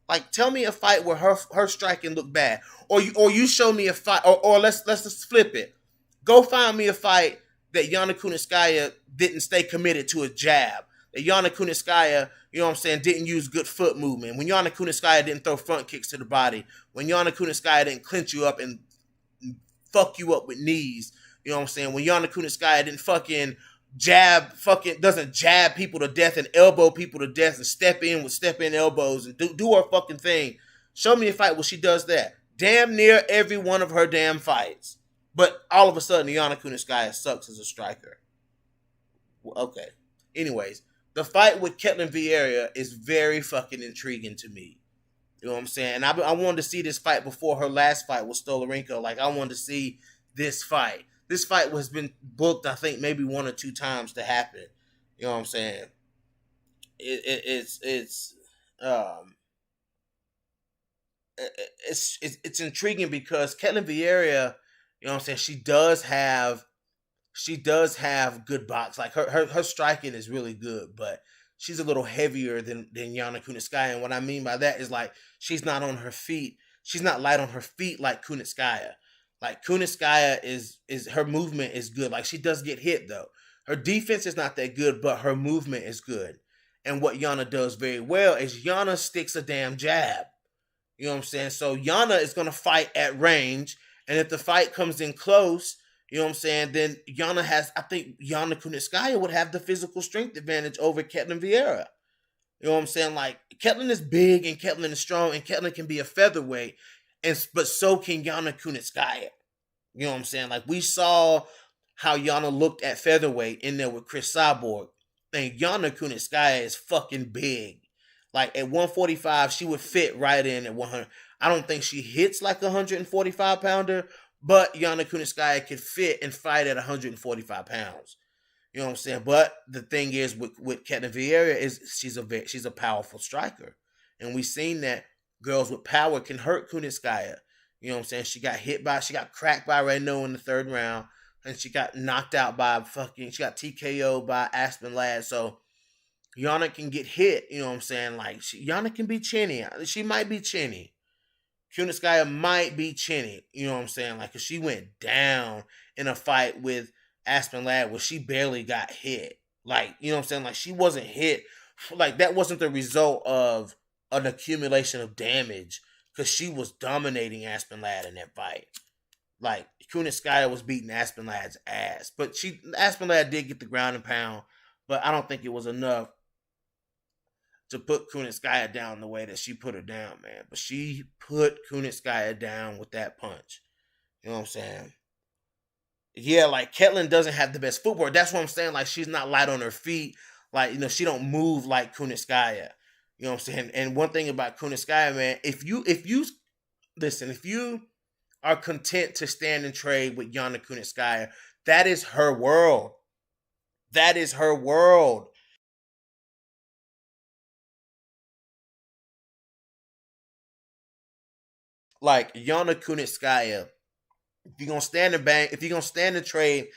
Like, tell me a fight where her striking looked bad, or you show me a fight, or let's just flip it. Go find me a fight that Yana Kunitskaya didn't stay committed to a jab. That Yana Kunitskaya, you know what I'm saying, didn't use good foot movement. When Yana Kunitskaya didn't throw front kicks to the body. When Yana Kunitskaya didn't clinch you up and fuck you up with knees. You know what I'm saying? When Yana Kunitskaya didn't doesn't jab people to death and elbow people to death and step in elbows and do her fucking thing. Show me a fight where she does that. Damn near every one of her damn fights. But all of a sudden, Yana Kunitskaya sucks as a striker. Okay. Anyways, the fight with Ketlin Vieira is very fucking intriguing to me. You know what I'm saying? And I wanted to see this fight before her last fight with Stolarenko. Like, I wanted to see this fight. This fight has been booked, I think, maybe one or two times to happen. You know what I'm saying? Um, it's intriguing because Ketlin Vieira, you know what I'm saying, she does have good box. Like her striking is really good, but she's a little heavier than Yana Kunitskaya. And what I mean by that is like she's not on her feet. She's not light on her feet like Kunitskaya. Like Kunitskaya is her movement is good. Like she does get hit though. Her defense is not that good, but her movement is good. And what Yana does very well is Yana sticks a damn jab. You know what I'm saying? So Yana is gonna fight at range, and if the fight comes in close, you know what I'm saying, then I think Yana Kunitskaya would have the physical strength advantage over Ketlin Vieira. You know what I'm saying? Like Ketlin is big and Ketlin is strong, and Ketlin can be a featherweight, but so can Yana Kunitskaya. You know what I'm saying? Like we saw how Yana looked at featherweight in there with Chris Cyborg, and Yana Kunitskaya is fucking big. Like at 145, she would fit right in at 100. I don't think she hits like a 145 pounder, but Yana Kunitskaya could fit and fight at 145 pounds. You know what I'm saying? But the thing is with Ketlin Vieira is she's a powerful striker. And we've seen that girls with power can hurt Kunitskaya. You know what I'm saying? She got cracked by Renault in the third round, and she got knocked out she got TKO by Aspen Ladd. So Yana can get hit, you know what I'm saying? Like Yana can be chinny. She might be chinny. Kunitskaya might be chinny, you know what I'm saying? Like, cause she went down in a fight with Aspen Ladd where she barely got hit. Like, you know what I'm saying? Like, she wasn't hit. Like, that wasn't the result of an accumulation of damage, cause she was dominating Aspen Ladd in that fight. Like, Kunitskaya was beating Aspen Ladd's ass, but Aspen Ladd did get the ground and pound, but I don't think it was enough to put Kunitskaya down the way that she put her down, man. But she put Kunitskaya down with that punch. You know what I'm saying? Yeah, like Ketlin doesn't have the best footwork. That's what I'm saying. Like she's not light on her feet. Like, you know, she don't move like Kunitskaya. You know what I'm saying? And one thing about Kunitskaya, man, if you listen, if you are content to stand and trade with Yana Kunitskaya, that is her world. That is her world. Like Yana Kunitskaya, if you're gonna stand and trade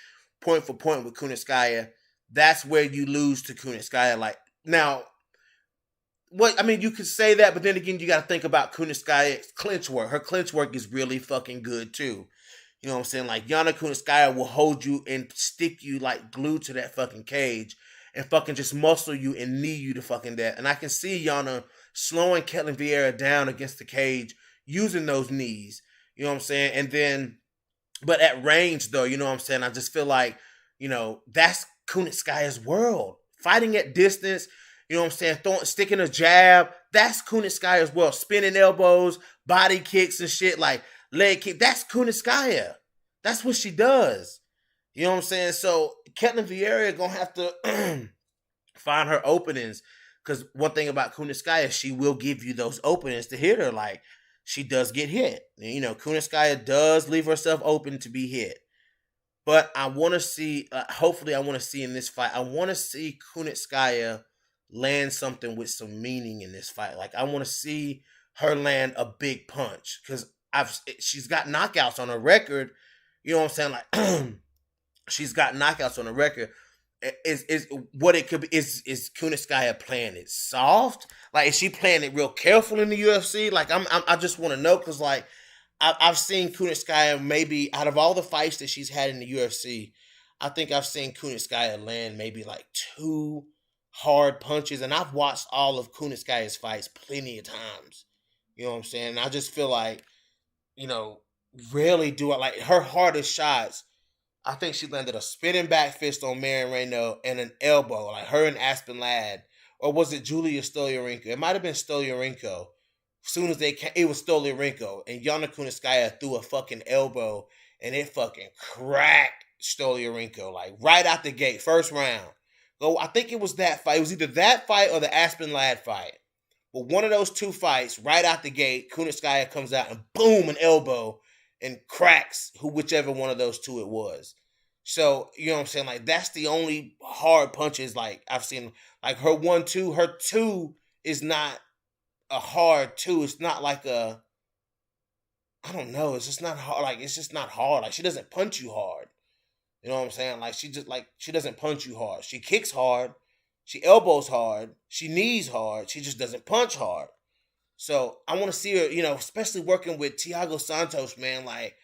point for point with Kunitskaya, that's where you lose to Kunitskaya. Like now, what I mean, you could say that, but then again, you got to think about Kunitskaya's clinch work. Her clinch work is really fucking good too. You know what I'm saying? Like Yana Kunitskaya will hold you and stick you like glued to that fucking cage and fucking just muscle you and knee you to fucking death. And I can see Yana slowing Ketlin Vieira down against the cage using those knees. You know what I'm saying? And then, but at range though, you know what I'm saying? I just feel like, you know, that's Kunitskaya's world. Fighting at distance, you know what I'm saying? Sticking a jab, that's Kunitskaya's world. Spinning elbows, body kicks and shit, like leg kick. That's Kunitskaya. That's what she does. You know what I'm saying? So Ketlin Vieira gonna have to find her openings. Because one thing about Kunitskaya, she will give you those openings to hit her. Like she does get hit. You know, Kunitskaya does leave herself open to be hit. But I want to see, hopefully, I want to see in this fight, I want to see Kunitskaya land something with some meaning in this fight. Like, I want to see her land a big punch because she's got knockouts on her record. You know what I'm saying? Like, she's got knockouts on her record. Is what it could be? Is Kunitskaya playing it soft? Like, is she playing it real careful in the UFC? Like, I just want to know because like I've seen Kunitskaya maybe out of all the fights that she's had in the UFC, I think I've seen Kunitskaya land maybe like two hard punches, and I've watched all of Kunitskaya's fights plenty of times. You know what I'm saying? And I just feel like, you know, rarely do I like her hardest shots. I think she landed a spinning back fist on Marion Renault and an elbow, like her and Aspen Ladd. Or was it Julia Stolyarenko? It might have been Stolyarenko. As soon as they came, it was Stolyarenko. And Yana Kunitskaya threw a fucking elbow and it fucking cracked Stolyarenko. Like right out the gate, first round. Go. I think it was that fight. It was either that fight or the Aspen Ladd fight. But one of those two fights, right out the gate, Kunitskaya comes out and boom, an elbow and cracks whichever one of those two it was. So, you know what I'm saying? Like, that's the only hard punches like I've seen. Like her 1-2, her two is not a hard two. It's not like a, I don't know. It's just not hard. Like, it's just not hard. Like, she doesn't punch you hard. You know what I'm saying? Like, she doesn't punch you hard. She kicks hard. She elbows hard. She knees hard. She just doesn't punch hard. So I want to see her, especially working with Thiago Santos, man. Like,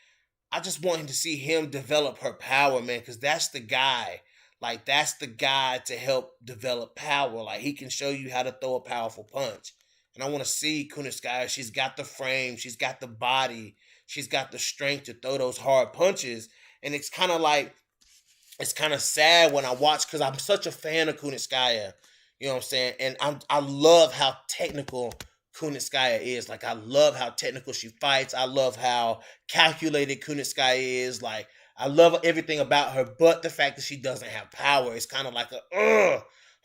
I just want to see him develop her power, man, because that's the guy. Like, that's the guy to help develop power. Like, he can show you how to throw a powerful punch. And I want to see Kunitskaya. She's got the frame. She's got the body. She's got the strength to throw those hard punches. And it's kind of sad when I watch, because I'm such a fan of Kunitskaya. You know what I'm saying? And I love how technical Kunitskaya is. Like, I love how technical she fights. I love how calculated Kunitskaya is. Like, I love everything about her, but the fact that she doesn't have power is kind of like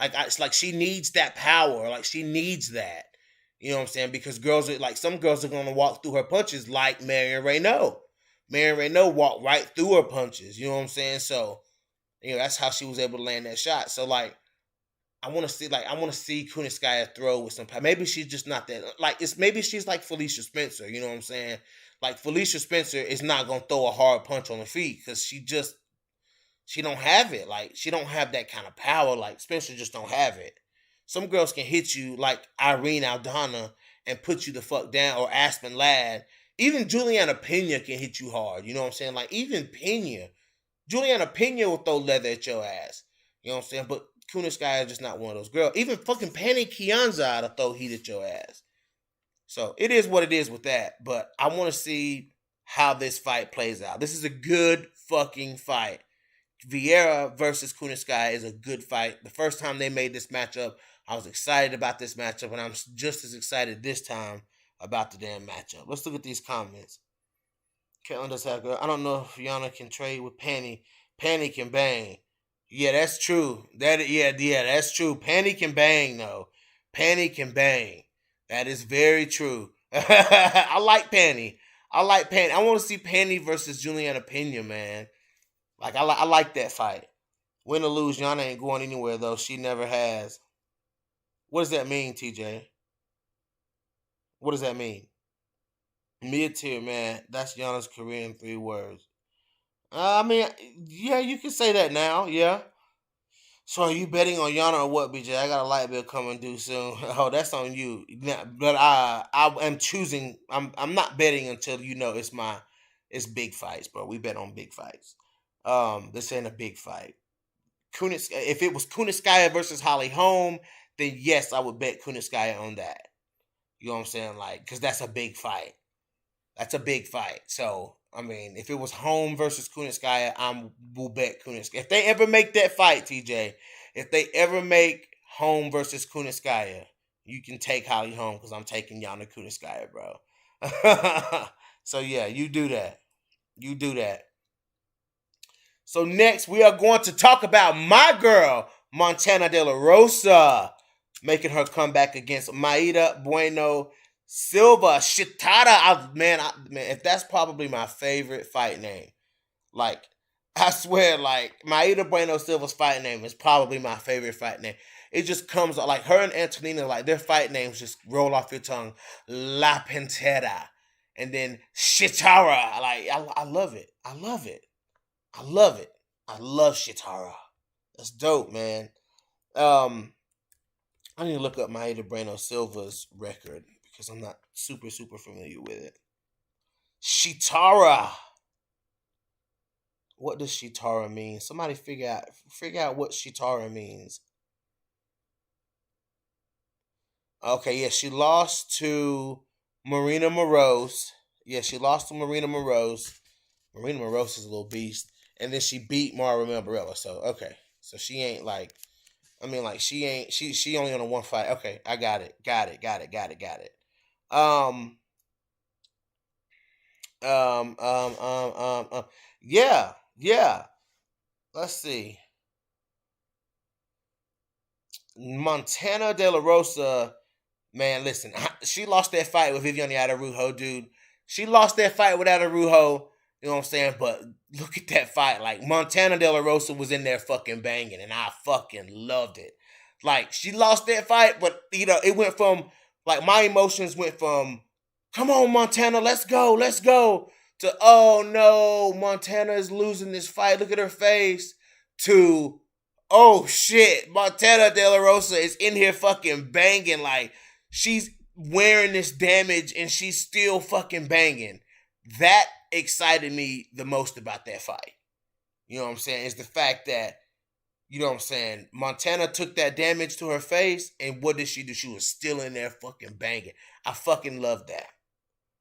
it's like she needs that power. Like, she needs that. You know what I'm saying? Because some girls are going to walk through her punches like Marion Renault. Marion Renault walked right through her punches. You know what I'm saying? So, that's how she was able to land that shot. So, like, I want to see Kunitskaya throw with some power. Maybe she's just not that. Like, maybe she's like Felicia Spencer. You know what I'm saying? Like, Felicia Spencer is not gonna throw a hard punch on the feet because she don't have it. Like, she don't have that kind of power. Like, Spencer just don't have it. Some girls can hit you like Irene Aldana and put you the fuck down, or Aspen Ladd. Even Juliana Pena can hit you hard. You know what I'm saying? Like, even Juliana Pena will throw leather at your ass. You know what I'm saying? But Kunitskaya is just not one of those girls. Even fucking Penny Kianza will throw heat at your ass. So it is what it is with that. But I want to see how this fight plays out. This is a good fucking fight. Vieira versus Kunitskaya is a good fight. The first time they made this matchup, I was excited about this matchup, and I'm just as excited this time about the damn matchup. Let's look at these comments. Caitlin does have girl. I don't know if Yana can trade with Panny. Panny can bang. Yeah, that's true. That's true. Panny can bang though. Panny can bang. That is very true. I like Panny. I like Panny. I want to see Panny versus Juliana Pena, man. Like, I like that fight. Win or lose, Yana ain't going anywhere though. She never has. What does that mean, TJ? What does that mean? Mid tier, man. That's Yana's career in 3 words. I mean, yeah, you can say that now. Yeah. So are you betting on Yana or what, BJ? I got a light bill coming due soon. Oh, that's on you. But I am choosing. I'm not betting until it's big fights, bro. We bet on big fights. This ain't a big fight. If it was Kunitskaya versus Holly Holm, then yes, I would bet Kunitskaya on that. You know what I'm saying? Like, because that's a big fight. That's a big fight. So, I mean, if it was Holm versus Kunitskaya, will bet Kunitskaya. If they ever make that fight, TJ, if they ever make Holm versus Kunitskaya, you can take Holly Holm because I'm taking Yana Kunitskaya, bro. So, yeah, you do that. You do that. So, next, we are going to talk about my girl, Montana De La Rosa, making her comeback against Maida Bueno Silva. Shitara. Man, if that's probably my favorite fight name. Like, I swear, like, Maida Bueno Silva's fight name is probably my favorite fight name. It just comes like her and Antonina, like, their fight names just roll off your tongue. La Pantera. And then Shitara. Like, I love it. I love it. I love it. I love Shitara. That's dope, man. I need to look up Maida Bueno Silva's record because I'm not super familiar with it. Shitara. What does Shitara mean? Somebody figure out what Shitara means. Okay, yeah, she lost to Marina Moroz. Yeah, she lost to Marina Moroz. Marina Moroz is a little beast. And then she beat Mara Romero. So, okay. So she ain't like, I mean, like, she only on a one fight. Okay, I got it. Yeah. Let's see. Montana De La Rosa, man, listen, she lost that fight with Viviane Araújo, dude. She lost that fight with Araújo, you know what I'm saying? But look at that fight. Like, Montana De La Rosa was in there fucking banging, and I fucking loved it. Like, she lost that fight, but, it went from, like, my emotions went from, come on, Montana, let's go, to, oh no, Montana is losing this fight, look at her face, to, oh shit, Montana De La Rosa is in here fucking banging, like, she's wearing this damage and she's still fucking banging. That excited me the most about that fight. You know what I'm saying? Is the fact that, you know what I'm saying, Montana took that damage to her face, and what did she do? She was still in there fucking banging. I fucking love that.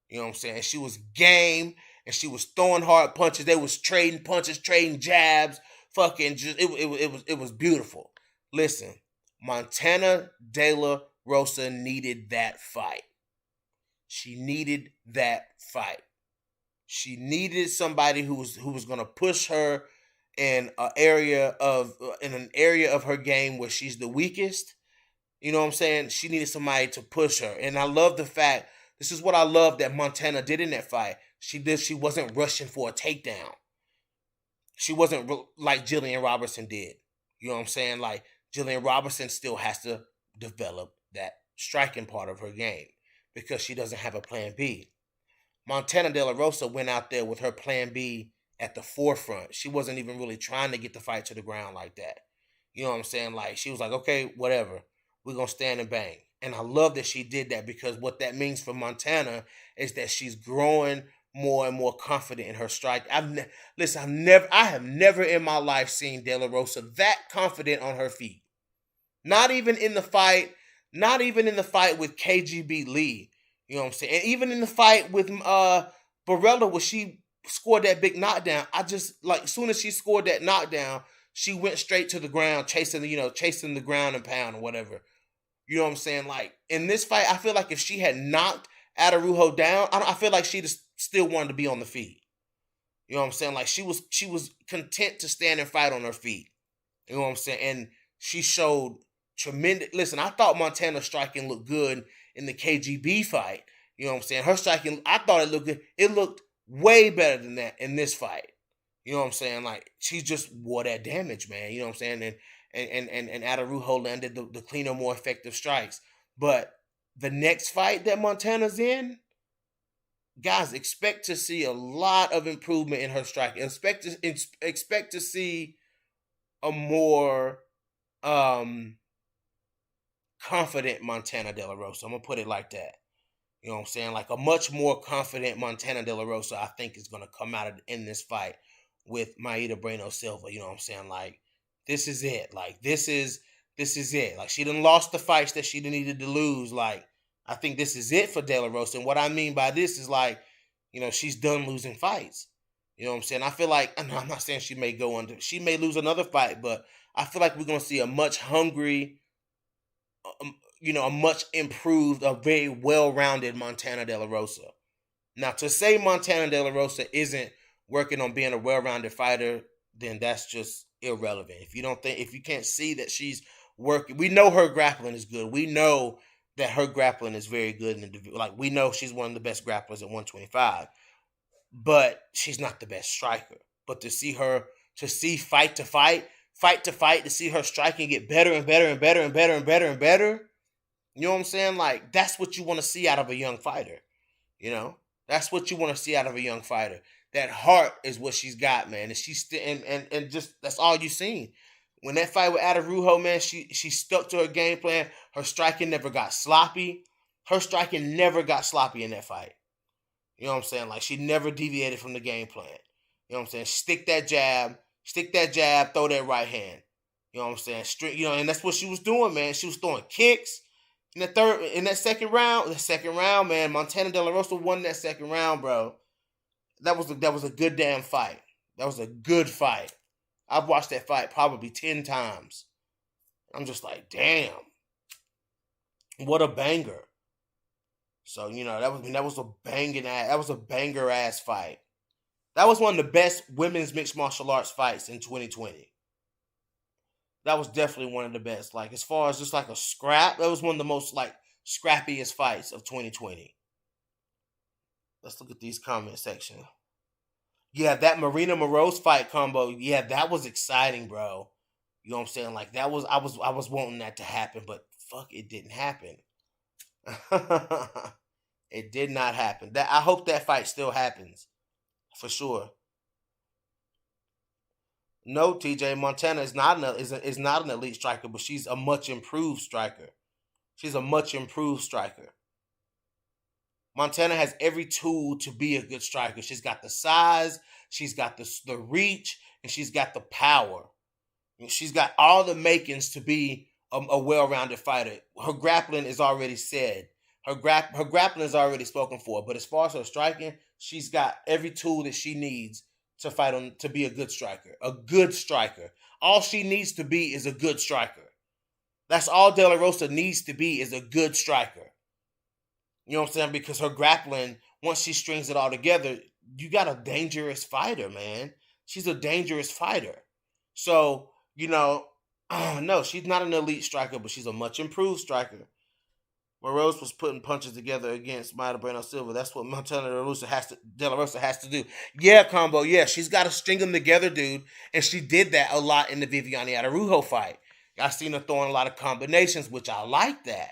You know what I'm saying? She was game, and she was throwing hard punches. They was trading punches, trading jabs, fucking just it was beautiful. Listen, Montana De La Rosa needed that fight. She needed that fight. She needed somebody who was going to push her in an area of her game where she's the weakest. You know what I'm saying? She needed somebody to push her. And I love the fact, this is what I love that Montana did in that fight. She wasn't rushing for a takedown. She wasn't like Jillian Robertson did. You know what I'm saying? Like, Jillian Robertson still has to develop that striking part of her game because she doesn't have a plan B. Montana De La Rosa went out there with her plan B at the forefront. She wasn't even really trying to get the fight to the ground like that. You know what I'm saying? Like, she was like, okay, whatever. We're going to stand and bang. And I love that she did that, because what that means for Montana is that she's growing more and more confident in her strike. I have never in my life seen De La Rosa that confident on her feet. Not even in the fight with KGB Lee. You know what I'm saying? And even in the fight with Barella, where she scored that big knockdown, I just, like, as soon as she scored that knockdown, she went straight to the ground, chasing the ground and pound or whatever. You know what I'm saying? Like, in this fight, I feel like if she had knocked Araújo down, I feel like she just still wanted to be on the feet. You know what I'm saying? Like, she was content to stand and fight on her feet. You know what I'm saying? And she showed tremendous. Listen, I thought Montana's striking looked good in the KGB fight. You know what I'm saying? Her striking, I thought it looked good. It looked way better than that in this fight. You know what I'm saying? Like, she just wore that damage, man. You know what I'm saying? And Araújo landed the cleaner, more effective strikes. But the next fight that Montana's in, guys, expect to see a lot of improvement in her striking. Expect to see a more confident Montana De La Rosa. I'm gonna put it like that. You know what I'm saying? Like, a much more confident Montana De La Rosa, I think, is gonna come out in this fight with Maida Bueno Silva. You know what I'm saying? Like, this is it. Like, this is it. Like, she done lost the fights that she needed to lose. Like, I think this is it for De La Rosa. And what I mean by this is, like, she's done losing fights. You know what I'm saying? I feel like, I'm not saying she may lose another fight, but I feel like we're gonna see a much hungry, a much improved, a very well-rounded Montana De La Rosa. Now, to say Montana De La Rosa isn't working on being a well-rounded fighter, then that's just irrelevant. If you can't see that she's working, we know her grappling is good. We know that her grappling is very good we know she's one of the best grapplers at 125, but she's not the best striker. But to see fight to fight, to see her striking get better and better and better and better and better and better. You know what I'm saying? Like, that's what you want to see out of a young fighter. That's what you want to see out of a young fighter. That heart is what she's got, man. And she's and just, that's all you seen. When that fight with Araújo, man, she stuck to her game plan. Her striking never got sloppy. Her striking never got sloppy in that fight. You know what I'm saying? Like, she never deviated from the game plan. You know what I'm saying? Stick that jab, throw that right hand. You know what I'm saying? And that's what she was doing, man. She was throwing kicks. In that second round, man, Montana De La Rosa won that second round, bro. That was a good damn fight. That was a good fight. I've watched that fight probably 10 times. I'm just like, damn, what a banger. So, that was a banger ass fight. That was one of the best women's mixed martial arts fights in 2020. That was definitely one of the best. Like as far as just like a scrap, that was one of the most like scrappiest fights of 2020. Let's look at these comment section. Yeah, that Marina Moroz fight combo. Yeah, that was exciting, bro. You know what I'm saying? Like that was I was wanting that to happen, but fuck, it didn't happen. It did not happen. That I hope that fight still happens for sure. No, TJ Montana is not an elite striker, but she's a much improved striker. She's a much improved striker. Montana has every tool to be a good striker. She's got the size, she's got the reach, and she's got the power. And she's got all the makings to be a well-rounded fighter. Her grappling is already said. Her grappling is already spoken for. But as far as her striking, she's got every tool that she needs to fight on to be a good striker. A good striker. All she needs to be is a good striker. That's all De La Rosa needs to be is a good striker. You know what I'm saying? Because her grappling, once she strings it all together, you got a dangerous fighter, man. She's a dangerous fighter. So, no, she's not an elite striker, but she's a much improved striker. Moroz was putting punches together against Mayra Bueno Silva. That's what Montana De La Rosa has to do. Yeah, combo. Yeah, she's got to string them together, dude. And she did that a lot in the Viviane Araujo fight. I seen her throwing a lot of combinations, which I like that.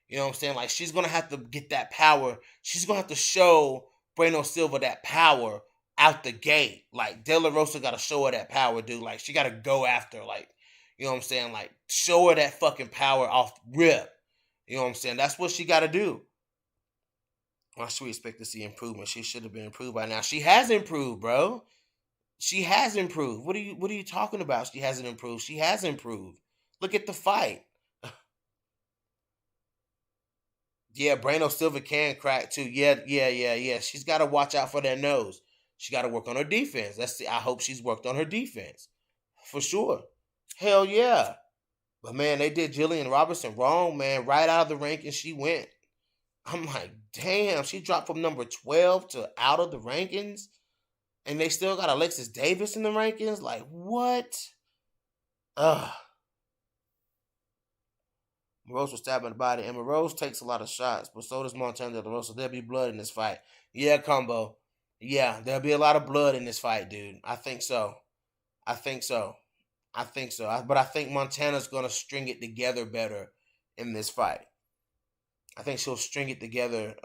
You know what I'm saying? Like, she's going to have to get that power. She's going to have to show Bueno Silva that power out the gate. Like, De La Rosa got to show her that power, dude. Like, she got to go after, like, you know what I'm saying? Like, show her that fucking power off rip. You know what I'm saying? That's what she got to do. Why should we expect to see improvement? She should have been improved by now. She has improved, bro. She has improved. What are you talking about? She hasn't improved. She has improved. Look at the fight. Yeah, Brano Silva can crack too. Yeah. She's got to watch out for that nose. She got to work on her defense. I hope she's worked on her defense. For sure. Hell yeah. But man, they did Jillian Robertson wrong, man. Right out of the rankings, she went. I'm like, damn, she dropped from number 12 to out of the rankings. And they still got Alexis Davis in the rankings? Like, what? Ugh. Moroz was stabbed in the body, and Moroz takes a lot of shots, but so does Montana De La Rosa. There'll be blood in this fight. Yeah, combo. Yeah, there'll be a lot of blood in this fight, dude. I think so. But I think Montana's going to string it together better in this fight. I think she'll string it together.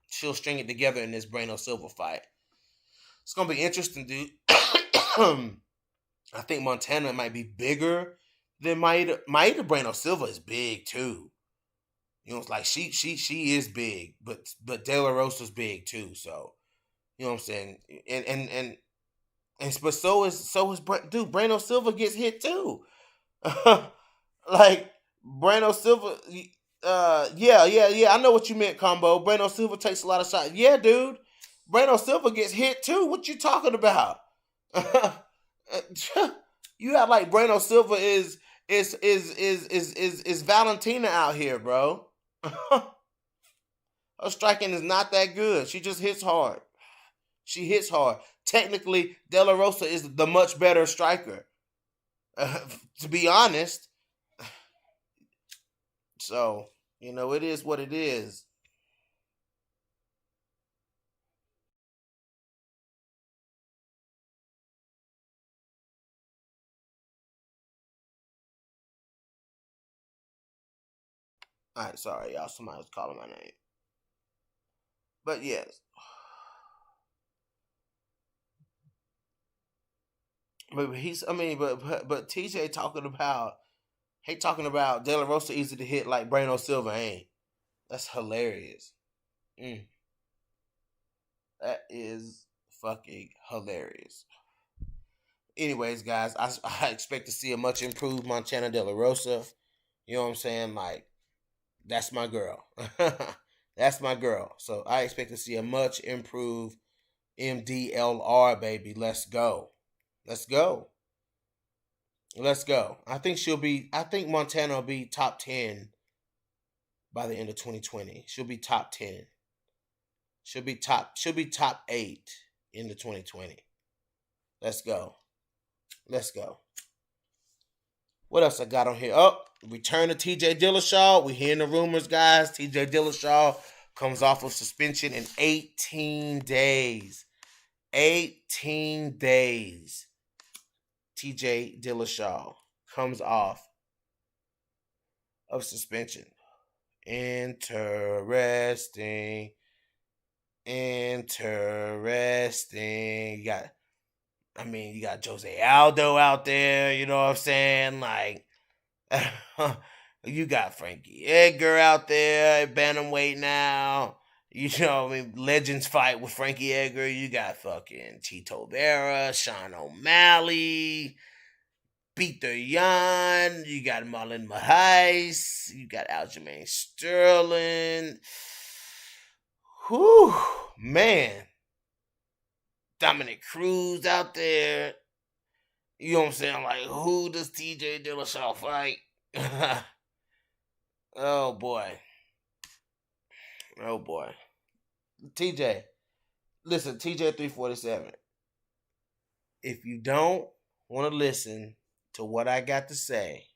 She'll string it together in this Brano Silva fight. It's going to be interesting, dude. I think Montana might be bigger than Maida. Maida Brano Silva is big too. You know, it's like she is big, but De La Rosa's big too. So you know what I'm saying. But so is dude. Brano Silva gets hit too. Like Brano Silva. Yeah. I know what you meant, combo. Brano Silva takes a lot of shots. Yeah, dude. Brano Silva gets hit too. What you talking about? You have like Brano Silva is Valentina out here, bro. Her striking is not that good. She just hits hard. She hits hard. Technically, De La Rosa is the much better striker. To be honest. So, it is what it is. All right, sorry, y'all. Somebody was calling my name. But yes. But TJ talking about De La Rosa easy to hit like Brano Silva ain't. That's hilarious. That is fucking hilarious. Anyways, guys, I expect to see a much improved Montana De La Rosa. You know what I'm saying? Like, that's my girl. That's my girl. So I expect to see a much improved MDLR, baby. Let's go. Let's go. Let's go. I think Montana will be top 10 by the end of 2020. She'll be top 10. She'll be top 8 into 2020. Let's go. Let's go. What else I got on here? Oh, return to TJ Dillashaw. We hearing the rumors, guys. TJ Dillashaw comes off of suspension in 18 days. 18 days. TJ Dillashaw comes off of suspension. Interesting. You got Jose Aldo out there, you know what I'm saying? Like, you got Frankie Edgar out there at bantamweight now. You know, Legends fight with Frankie Edgar. You got fucking Chito Vera, Sean O'Malley, Peter Yan. You got Marlon Mahice. You got Aljamain Sterling. Whew, man. Dominic Cruz out there. You know what I'm saying? Like, who does TJ Dillashaw fight? Oh, boy. Oh, boy. TJ. Listen, TJ 347. If you don't want to listen to what I got to say,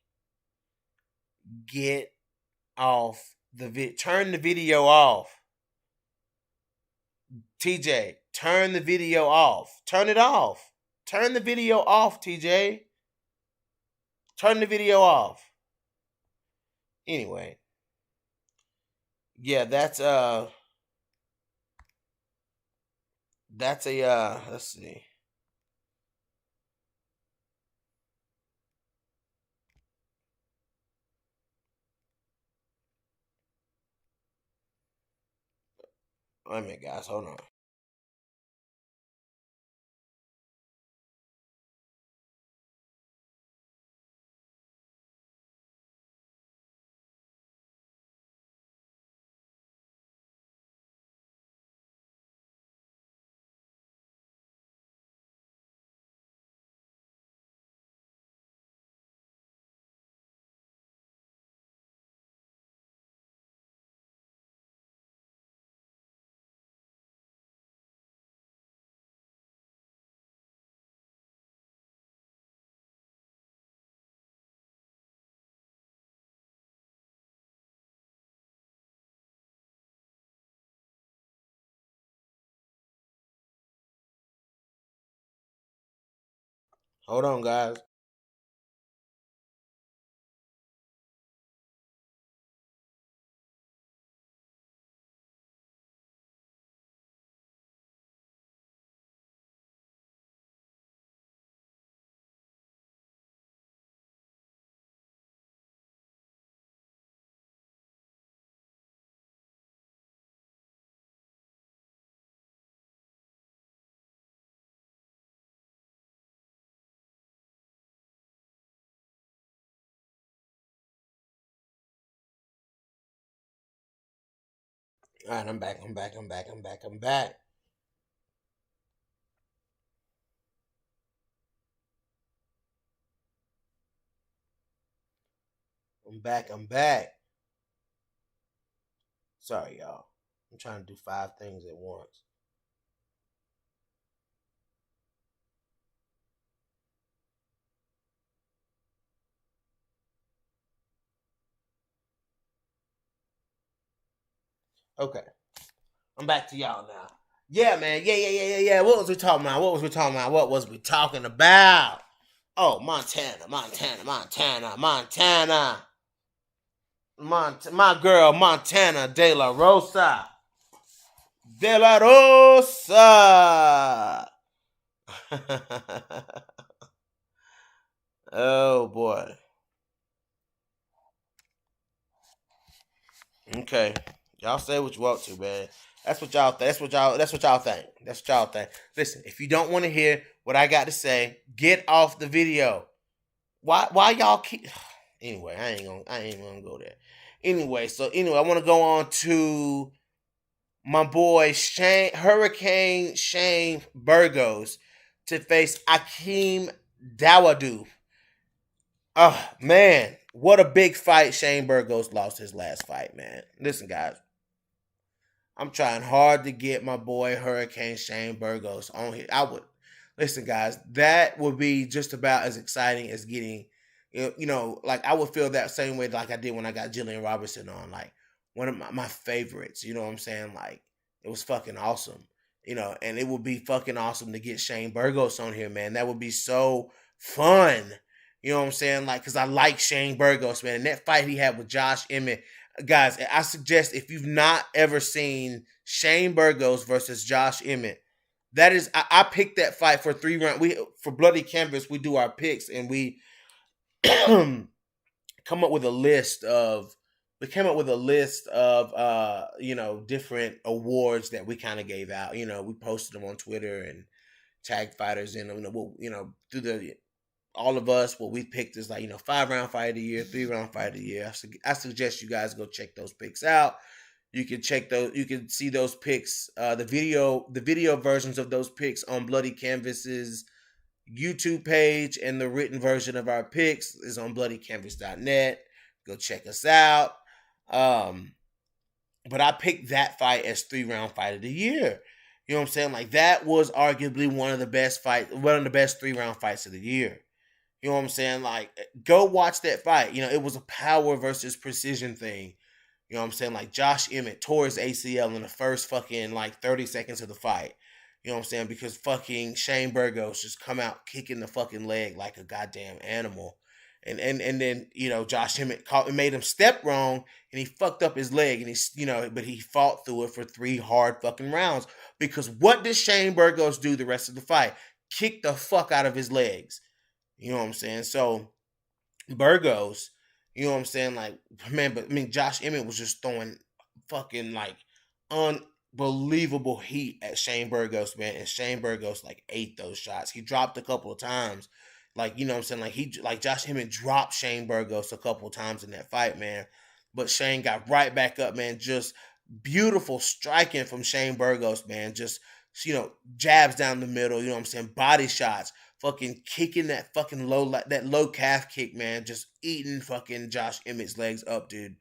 get off turn the video off. TJ, turn the video off. Turn it off. Turn the video off, TJ. Turn the video off. Anyway. Yeah, that's a let's see. Wait a minute, guys, hold on. Hold on, guys. All right, I'm back. I'm back. I'm back. I'm back. I'm back. I'm back. I'm back. Sorry, y'all. I'm trying to do 5 things at once. Okay. I'm back to y'all now. Yeah, man. Yeah. What was we talking about? What was we talking about? Oh, Montana. My girl, Montana De La Rosa. De La Rosa. Oh, boy. Okay. Y'all say what you want to, man. That's what y'all think. That's what y'all think. Listen, if you don't want to hear what I got to say, get off the video. Why y'all keep Anyway, I ain't gonna go there. Anyway, I want to go on to my boy Hurricane Shane Burgos to face Akeem Dawodu. Oh, man. What a big fight. Shane Burgos lost his last fight, man. Listen, guys. I'm trying hard to get my boy Hurricane Shane Burgos on here. Listen, guys, that would be just about as exciting as getting Like I would feel that same way like I did when I got Jillian Robertson on, like one of my favorites. You know what I'm saying? Like it was fucking awesome. And it would be fucking awesome to get Shane Burgos on here, man. That would be so fun. You know what I'm saying? Like, cause I like Shane Burgos, man. And that fight he had with Josh Emmett, guys. I suggest if you've not ever seen Shane Burgos versus Josh Emmett, that is, I picked that fight for 3 rounds. For Bloody Canvas, we do our picks and we come up with a list of we came up with a list of different awards that we kind of gave out. We posted them on Twitter and tagged fighters in them. Through the all of us, what we picked is like 5-round fight of the year, 3-round fight of the year. I suggest you guys go check those picks out. You can check those. You can see those picks, the video versions of those picks on Bloody Canvas's YouTube page, and the written version of our picks is on bloodycanvas.net. Go check us out. But I picked that fight as 3-round fight of the year. You know what I'm saying? Like that was arguably one of the best 3-round fights of the year. You know what I'm saying? Like go watch that fight. It was a power versus precision thing. You know what I'm saying? Like Josh Emmett tore his ACL in the first fucking 30 seconds of the fight. You know what I'm saying? Because fucking Shane Burgos just come out kicking the fucking leg like a goddamn animal. And then, Josh Emmett made him step wrong and he fucked up his leg but he fought through it for 3 hard fucking rounds. Because what did Shane Burgos do the rest of the fight? Kick the fuck out of his legs. You know what I'm saying? So Burgos, you know what I'm saying? Like, man, but I mean, Josh Emmett was just throwing fucking unbelievable heat at Shane Burgos, man. And Shane Burgos ate those shots. He dropped a couple of times. You know what I'm saying? Like Josh Emmett dropped Shane Burgos a couple of times in that fight, man. But Shane got right back up, man. Just beautiful striking from Shane Burgos, man. Just, jabs down the middle, you know what I'm saying? Body shots. Fucking kicking that fucking low calf kick, man. Just eating fucking Josh Emmett's legs up, dude.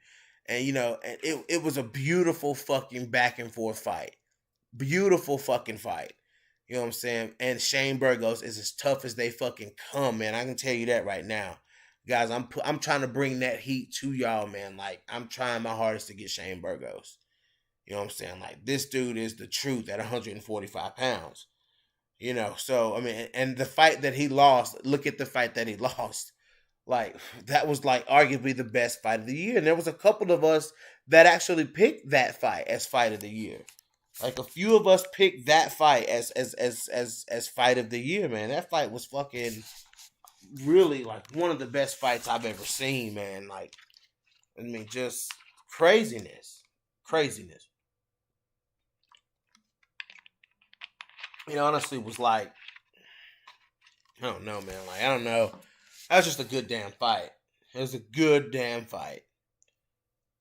And it was a beautiful fucking back and forth fight. Beautiful fucking fight. You know what I'm saying? And Shane Burgos is as tough as they fucking come, man. I can tell you that right now. Guys, I'm trying to bring that heat to y'all, man. Like, I'm trying my hardest to get Shane Burgos. You know what I'm saying? Like, this dude is the truth at 145 pounds. So, I mean, and the fight that he lost, look at the fight that he lost. Like, that was arguably the best fight of the year. And there was a couple of us that actually picked that fight as fight of the year. Like, a few of us picked that fight as fight of the year, man. That fight was fucking really one of the best fights I've ever seen, man. Like, I mean, just craziness. It honestly was I don't know, man. I don't know. That was just a good damn fight. It was a good damn fight.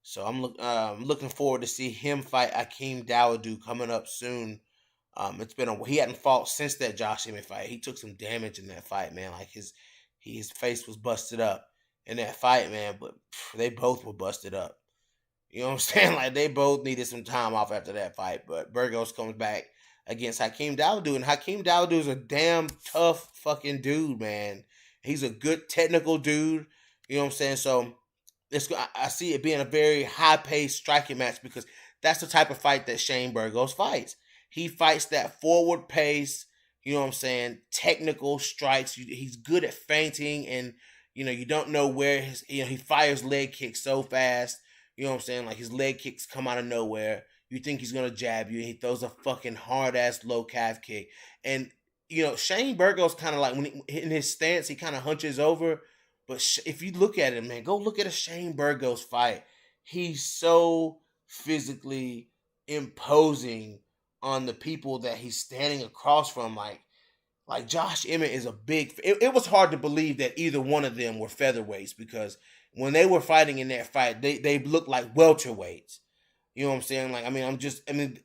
So I'm looking forward to see him fight Akeem Dawodu coming up soon. He hadn't fought since that Josh Emmett fight. He took some damage in that fight, man. Like his face was busted up in that fight, man. But they both were busted up. You know what I'm saying? Like they both needed some time off after that fight. But Burgos comes back against Hakeem Dawodu, and Hakeem Dawodu is a damn tough fucking dude, man. He's a good technical dude. You know what I'm saying? So I see it being a very high-paced striking match because that's the type of fight that Shane Burgos fights. He fights that forward pace, you know what I'm saying, technical strikes. He's good at feinting, and, you don't know where he fires leg kicks so fast. You know what I'm saying? Like, his leg kicks come out of nowhere. You think he's going to jab you, and he throws a fucking hard-ass low calf kick. And, Shane Burgos kind of when in his stance, he kind of hunches over. But if you look at it, man, go look at a Shane Burgos fight. He's so physically imposing on the people that he's standing across from. Like Josh Emmett is a big... It was hard to believe that either one of them were featherweights because when they were fighting in that fight, they looked like welterweights. You know what I'm saying?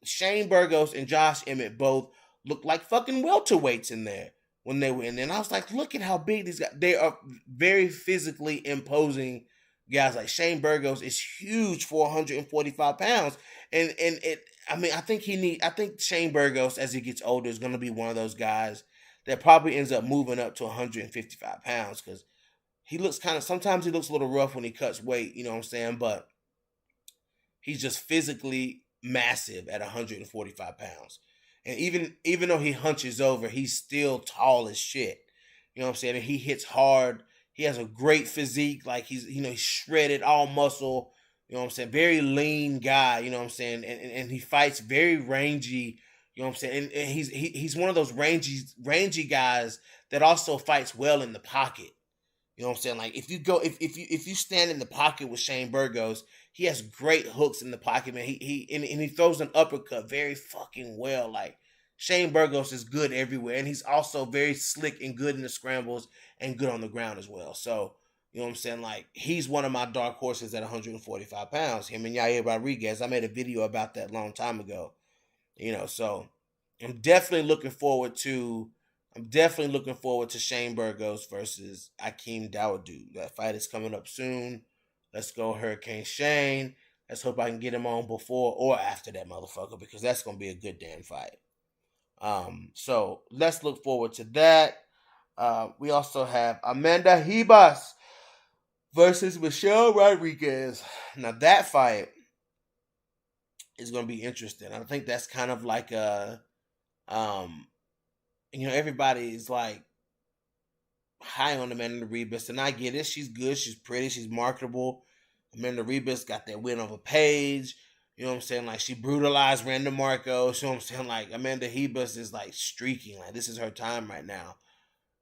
Shane Burgos and Josh Emmett both looked like fucking welterweights in there when they were in there. And I was like, look at how big these guys... They are very physically imposing guys. Like Shane Burgos is huge for 145 pounds. I think Shane Burgos, as he gets older, is going to be one of those guys that probably ends up moving up to 155 pounds because he looks kind of, sometimes he looks a little rough when he cuts weight, you know what I'm saying? But he's just physically massive at 145 pounds. And even though he hunches over, he's still tall as shit. You know what I'm saying? And he hits hard. He has a great physique. Like he's shredded, all muscle. You know what I'm saying? Very lean guy. You know what I'm saying? And he fights very rangy. You know what I'm saying? And he's one of those rangy guys that also fights well in the pocket. You know what I'm saying? Like if you stand in the pocket with Shane Burgos, he has great hooks in the pocket, man. And he throws an uppercut very fucking well. Like Shane Burgos is good everywhere, and he's also very slick and good in the scrambles and good on the ground as well. So you know what I'm saying? Like he's one of my dark horses at 145 pounds. Him and Yair Rodriguez. I made a video about that a long time ago. So I'm definitely looking forward to Shane Burgos versus Akeem Dawodu. That fight is coming up soon. Let's go Hurricane Shane. Let's hope I can get him on before or after that motherfucker, because that's gonna be a good damn fight. So let's look forward to that. We also have Amanda Ribas versus Michelle Rodriguez. Now that fight is gonna be interesting. I think that's kind of like a everybody's like high on Amanda Ribas, and I get it. She's good. She's pretty. She's marketable. Amanda Ribas got that win over Paige. You know what I'm saying? Like she brutalized Randa Marcos. You know what I'm saying? Like Amanda Ribas is like streaking. Like this is her time right now.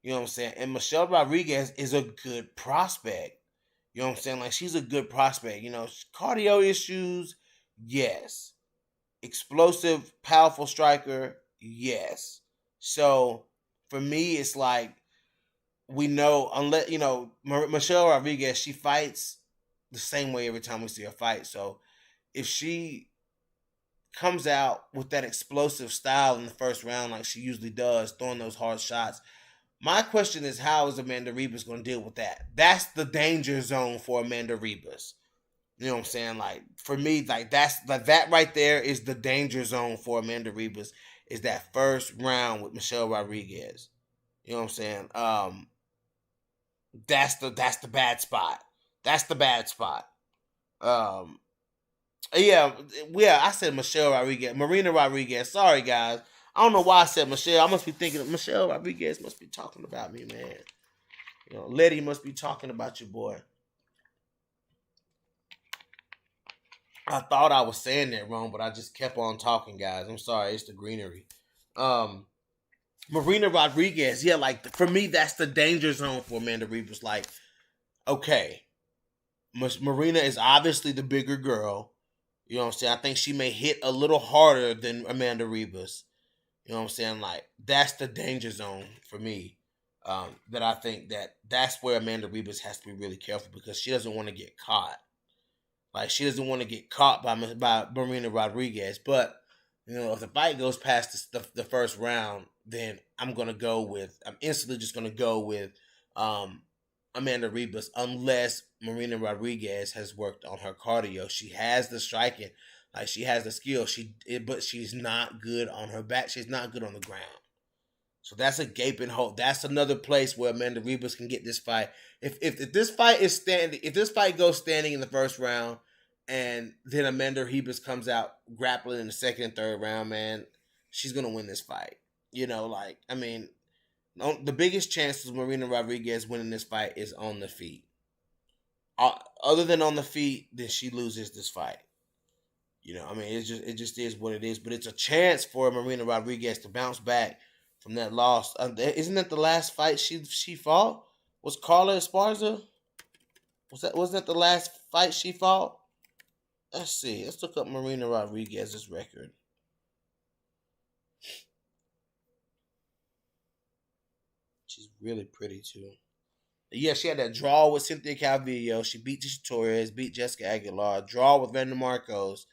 You know what I'm saying? And Michelle Rodriguez is a good prospect. You know what I'm saying? Like she's a good prospect. Cardio issues, yes. Explosive, powerful striker, yes. So for me, it's like we know, unless Michelle Rodriguez, she fights the same way every time we see her fight. So if she comes out with that explosive style in the first round like she usually does, throwing those hard shots, my question is, how is Amanda Ribas going to deal with that? That's the danger zone for Amanda Ribas. You know what I'm saying? Like for me, like that right there is the danger zone for Amanda Ribas, is that first round with Michelle Rodriguez. You know what I'm saying? That's the bad spot. That's the bad spot. Um, yeah, yeah. I said Michelle Rodriguez, Marina Rodriguez. Sorry, guys. I don't know why I said Michelle. I must be thinking Michelle Rodriguez must be talking about me, man. Letty must be talking about you, boy. I thought I was saying that wrong, but I just kept on talking, guys. I'm sorry. It's the greenery. Um, Marina Rodriguez, yeah, like for me, that's the danger zone for Amanda Ribas. Like, okay, Marina is obviously the bigger girl. You know what I'm saying? I think she may hit a little harder than Amanda Ribas. You know what I'm saying? Like, that's the danger zone for me. That I think that's where Amanda Ribas has to be really careful, because she doesn't want to get caught. Like she doesn't want to get caught by Marina Rodriguez. But if the fight goes past the first round, then I'm instantly just gonna go with Amanda Ribas, unless Marina Rodriguez has worked on her cardio. She has the striking, like she has the skill. But she's not good on her back. She's not good on the ground. So that's a gaping hole. That's another place where Amanda Ribas can get this fight. If this fight is standing, if this fight goes standing in the first round, and then Amanda Ribas comes out grappling in the second and third round, man, she's gonna win this fight. The biggest chances of Marina Rodriguez winning this fight is on the feet. Other than on the feet, then she loses this fight. It just is what it is. But it's a chance for Marina Rodriguez to bounce back from that loss. Isn't that the last fight she fought? Was Carla Esparza? Wasn't that the last fight she fought? Let's see. Let's look up Marina Rodriguez's record. She's really pretty too. Yeah, she had that draw with Cynthia Calvillo. She beat Tisha Torres, beat Jessica Aguilar, draw with Vanda Marcos,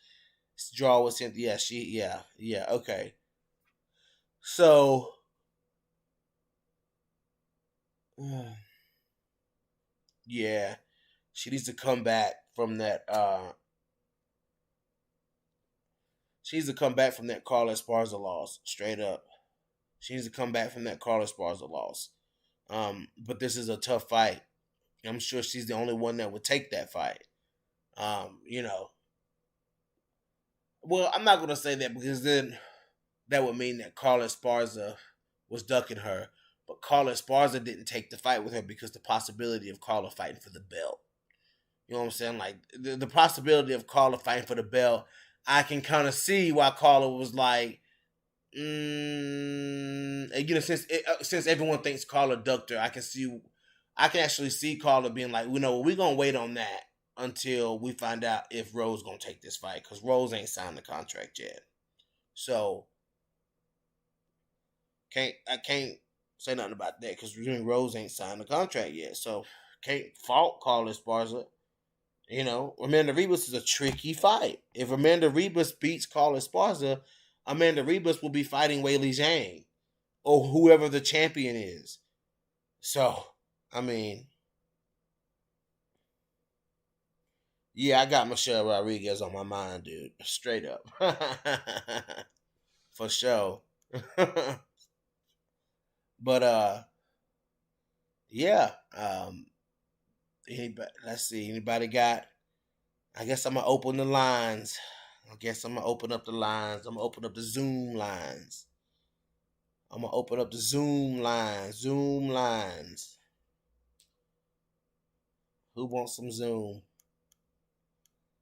draw with Cynthia. Yeah, okay. So, yeah, she needs to come back from that. She needs to come back from that Carla Esparza loss, straight up. She needs to come back from that Carla Esparza loss. But this is a tough fight. I'm sure she's the only one that would take that fight. Well, I'm not gonna say that because then that would mean that Carla Esparza was ducking her. But Carla Esparza didn't take the fight with her because the possibility of Carla fighting for the belt. You know what I'm saying? Like the possibility of Carla fighting for the belt, I can kind of see why Carla was like, since everyone thinks Carla ducked her, I can actually see Carla being like, we're gonna wait on that until we find out if Rose gonna take this fight because Rose ain't signed the contract yet. So I can't say nothing about that because Rose ain't signed the contract yet. So can't fault Carla Esparza. Amanda Ribas is a tricky fight. If Amanda Ribas beats Carla Esparza, Amanda Ribas will be fighting Weili Zhang or whoever the champion is. So, I mean, yeah, I got Michelle Rodriguez on my mind, dude. Straight up. For sure. But yeah. Let's see. Anybody got? I guess I'm gonna open the lines. I guess I'm gonna open up the lines. I'm gonna open up the Zoom lines. I'm gonna open up the Zoom lines. Zoom lines. Who wants some Zoom?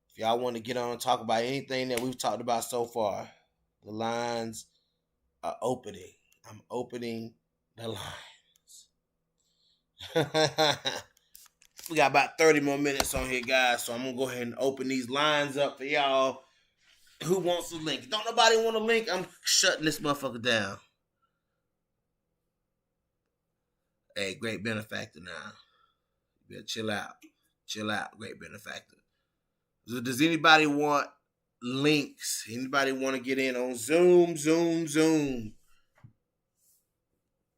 If y'all want to get on and talk about anything that we've talked about so far, the lines are opening. I'm opening the lines. We got about 30 more minutes on here, guys, so I'm going to go ahead and open these lines up for y'all. Who wants a link? Don't nobody want a link? I'm shutting this motherfucker down. Hey, great benefactor now. You better chill out. Chill out, great benefactor. So does anybody want links? Anybody want to get in on Zoom?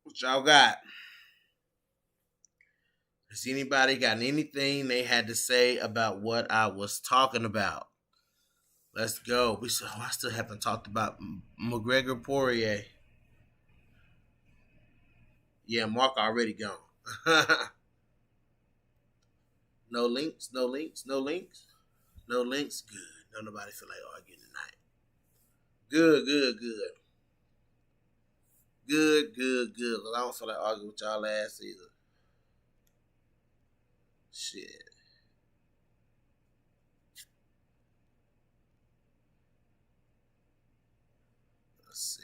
What y'all got? Has anybody got anything they had to say about what I was talking about? Let's go. I still haven't talked about McGregor Poirier. Yeah, Mark already gone. No links. No links. Good. Don't nobody feel like arguing tonight. Good. Cause I don't feel like arguing with y'all ass either. Shit. Let's see.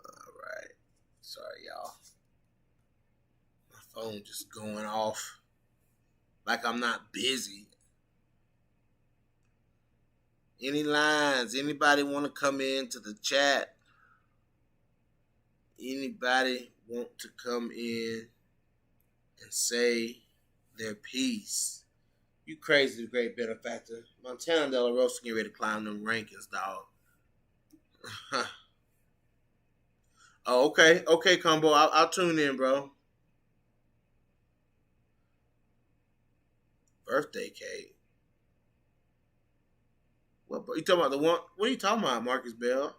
All right. Sorry, y'all. My phone just going off like I'm not busy. Any lines? Anybody want to come into the chat? Anybody want to come in and say their piece? You crazy, great benefactor. Montana De La Rosa getting ready to climb them rankings, dog. Oh, okay. Okay, Combo. I'll tune in, bro. Birthday cake. What you talking about? The one? What are you talking about, Marcus Bell?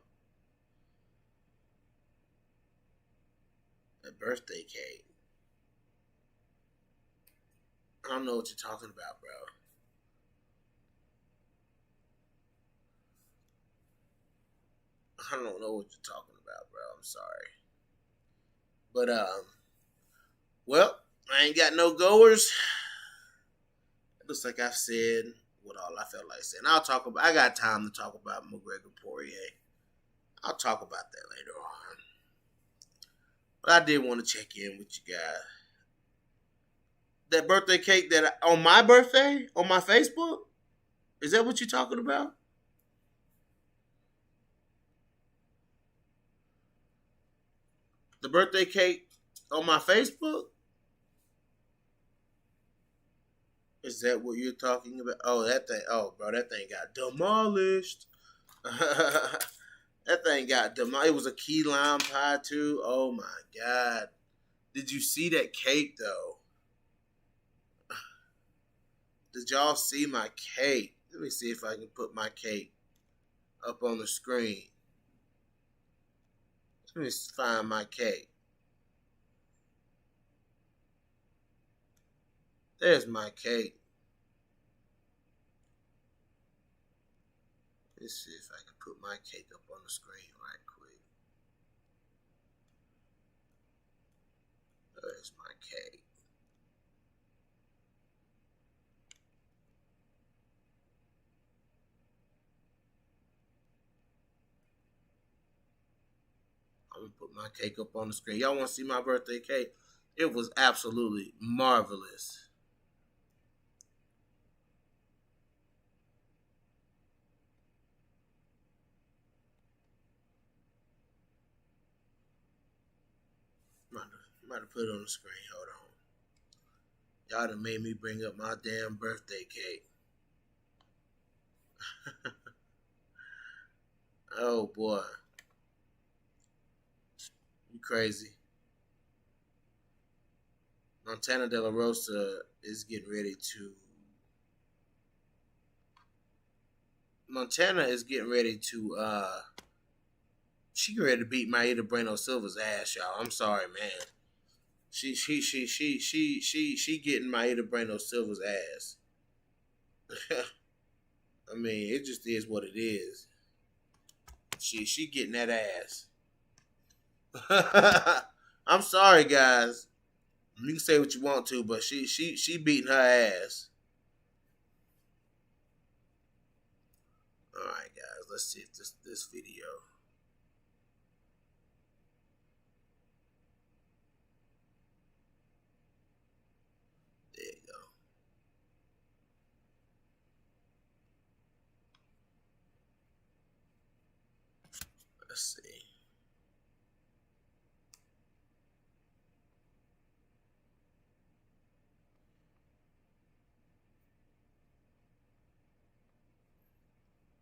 A birthday cake. I don't know what you're talking about, bro. I don't know what you're talking about, bro. I'm sorry. But well, I ain't got no goers. It looks like I've said what all I felt like saying. I got time to talk about McGregor Poirier. I'll talk about that later on. But I did want to check in with you guys. That birthday cake on my birthday on my Facebook? Is that what you're talking about? The birthday cake on my Facebook? Is that what you're talking about? Oh, that thing. Oh, bro, that thing got demolished. That thing got demolished. It was a key lime pie, too. Oh, my God. Did you see that cake, though? Did y'all see my cake? Let me see if I can put my cake up on the screen. Let me find my cake. There's my cake. Let's see if I can put my cake up on the screen right quick. There's my cake. I'm gonna put my cake up on the screen. Y'all want to see my birthday cake? It was absolutely marvelous. I'm about to put it on the screen. Hold on. Y'all done made me bring up my damn birthday cake. Oh boy. You crazy. Montana De La Rosa is getting ready to. Montana is getting ready to. She getting ready to beat Maida Bueno Silva's ass, y'all. I'm sorry, man. She getting Maida Bueno Silva's ass. I mean, it just is what it is. She getting that ass. I'm sorry, guys. You can say what you want to, but she beating her ass. All right, guys. Let's see if this video. There you go. Let's see.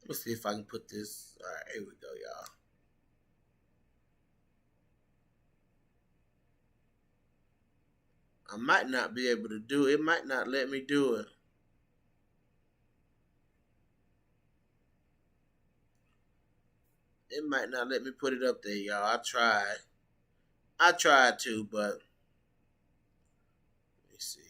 Let's see if I can put this. All right, here we go, y'all. I might not be able to do it. It might not let me do it. It might not let me put it up there, y'all. I tried to, but let me see.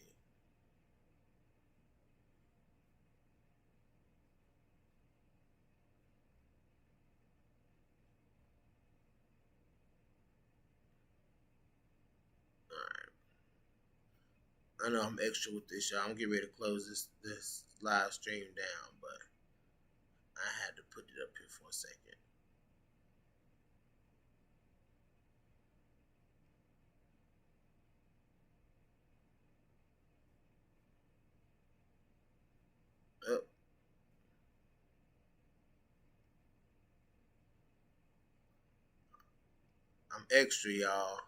I know I'm extra with this, y'all. I'm getting ready to close this live stream down, but I had to put it up here for a second. Oh. I'm extra, y'all.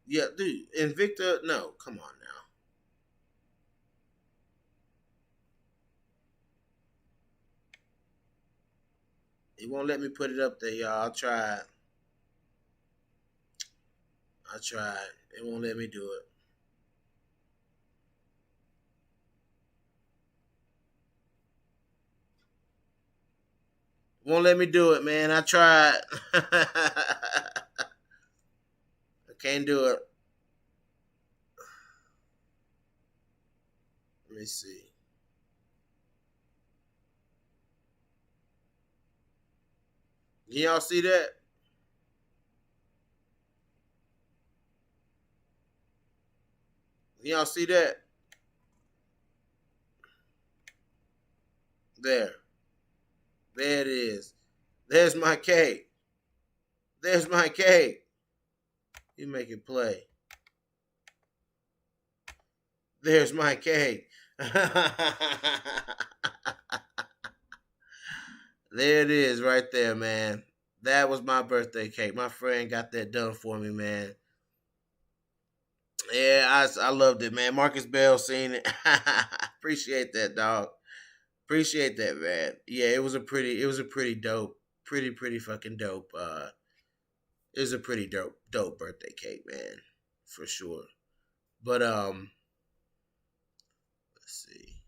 Yeah, dude. Invicta, no, come on now. It won't let me put it up there, y'all. I tried. It won't let me do it. Won't let me do it, man. I tried. I can't do it. Let me see. Can y'all see that? Can y'all see that? There. There it is. There's my cake. There's my cake. You make it play. There's my cake. There it is right there, man. That was my birthday cake. My friend got that done for me, man. Yeah, I loved it, man. Marcus Bell seen it. Appreciate that, dog. Appreciate that, man. Yeah, it was a pretty dope, pretty fucking dope. It was a pretty dope birthday cake, man, for sure. But let's see.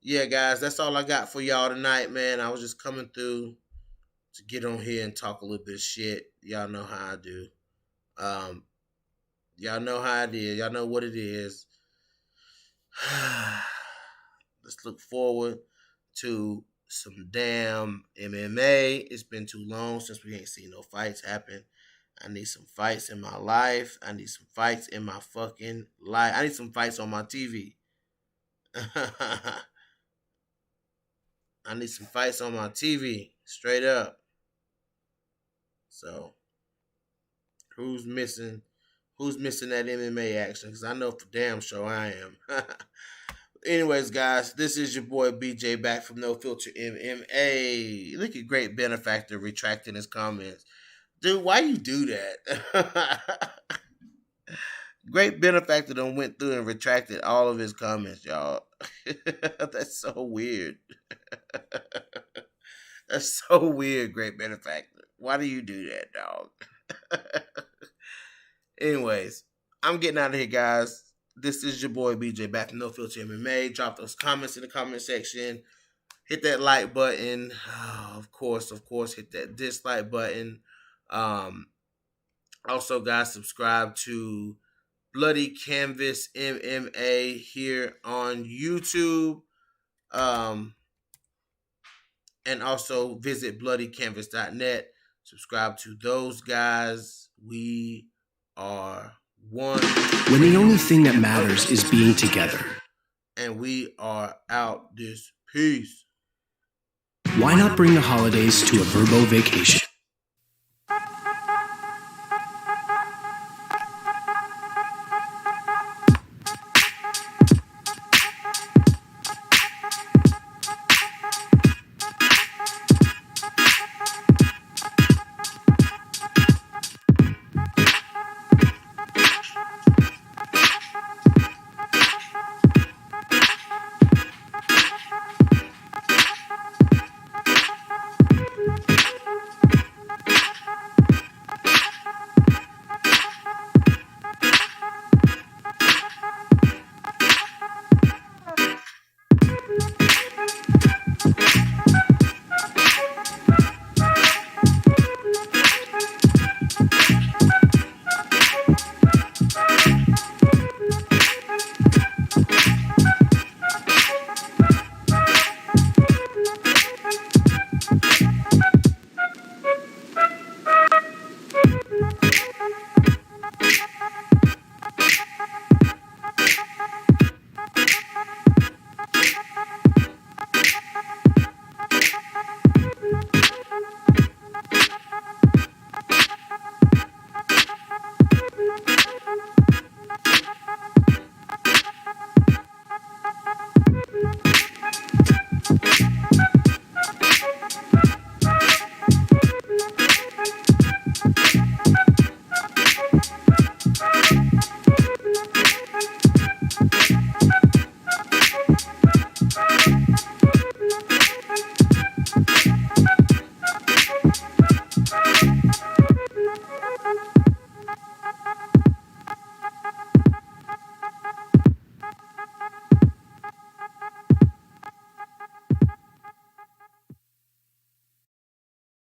yeah, guys, that's all I got for y'all tonight, man. I was just coming through to get on here and talk a little bit of shit. Y'all know how I do. Um, y'all know how it is. Y'all know what it is. Let's look forward to some damn MMA. It's been too long since we ain't seen no fights happen. I need some fights in my life. I need some fights in my fucking life. I need some fights on my TV. I need some fights on my TV. Straight up. So, who's missing? Who's missing that MMA action? Because I know for damn sure I am. Anyways, guys, this is your boy BJ back from No Filter MMA. Look at Great Benefactor retracting his comments. Dude, why you do that? Great Benefactor done went through and retracted all of his comments, y'all. That's so weird. That's so weird, Great Benefactor. Why do you do that, dog? Anyways, I'm getting out of here, guys. This is your boy BJ back from No Filter MMA. Drop those comments in the comment section. Hit that like button. Oh, of course, hit that dislike button. Also, guys, subscribe to Bloody Canvas MMA here on YouTube. And also visit bloodycanvas.net. Subscribe to those guys. We are one. When the only thing that matters is being together. And we are out this piece. Why not bring the holidays to a Verbo vacation?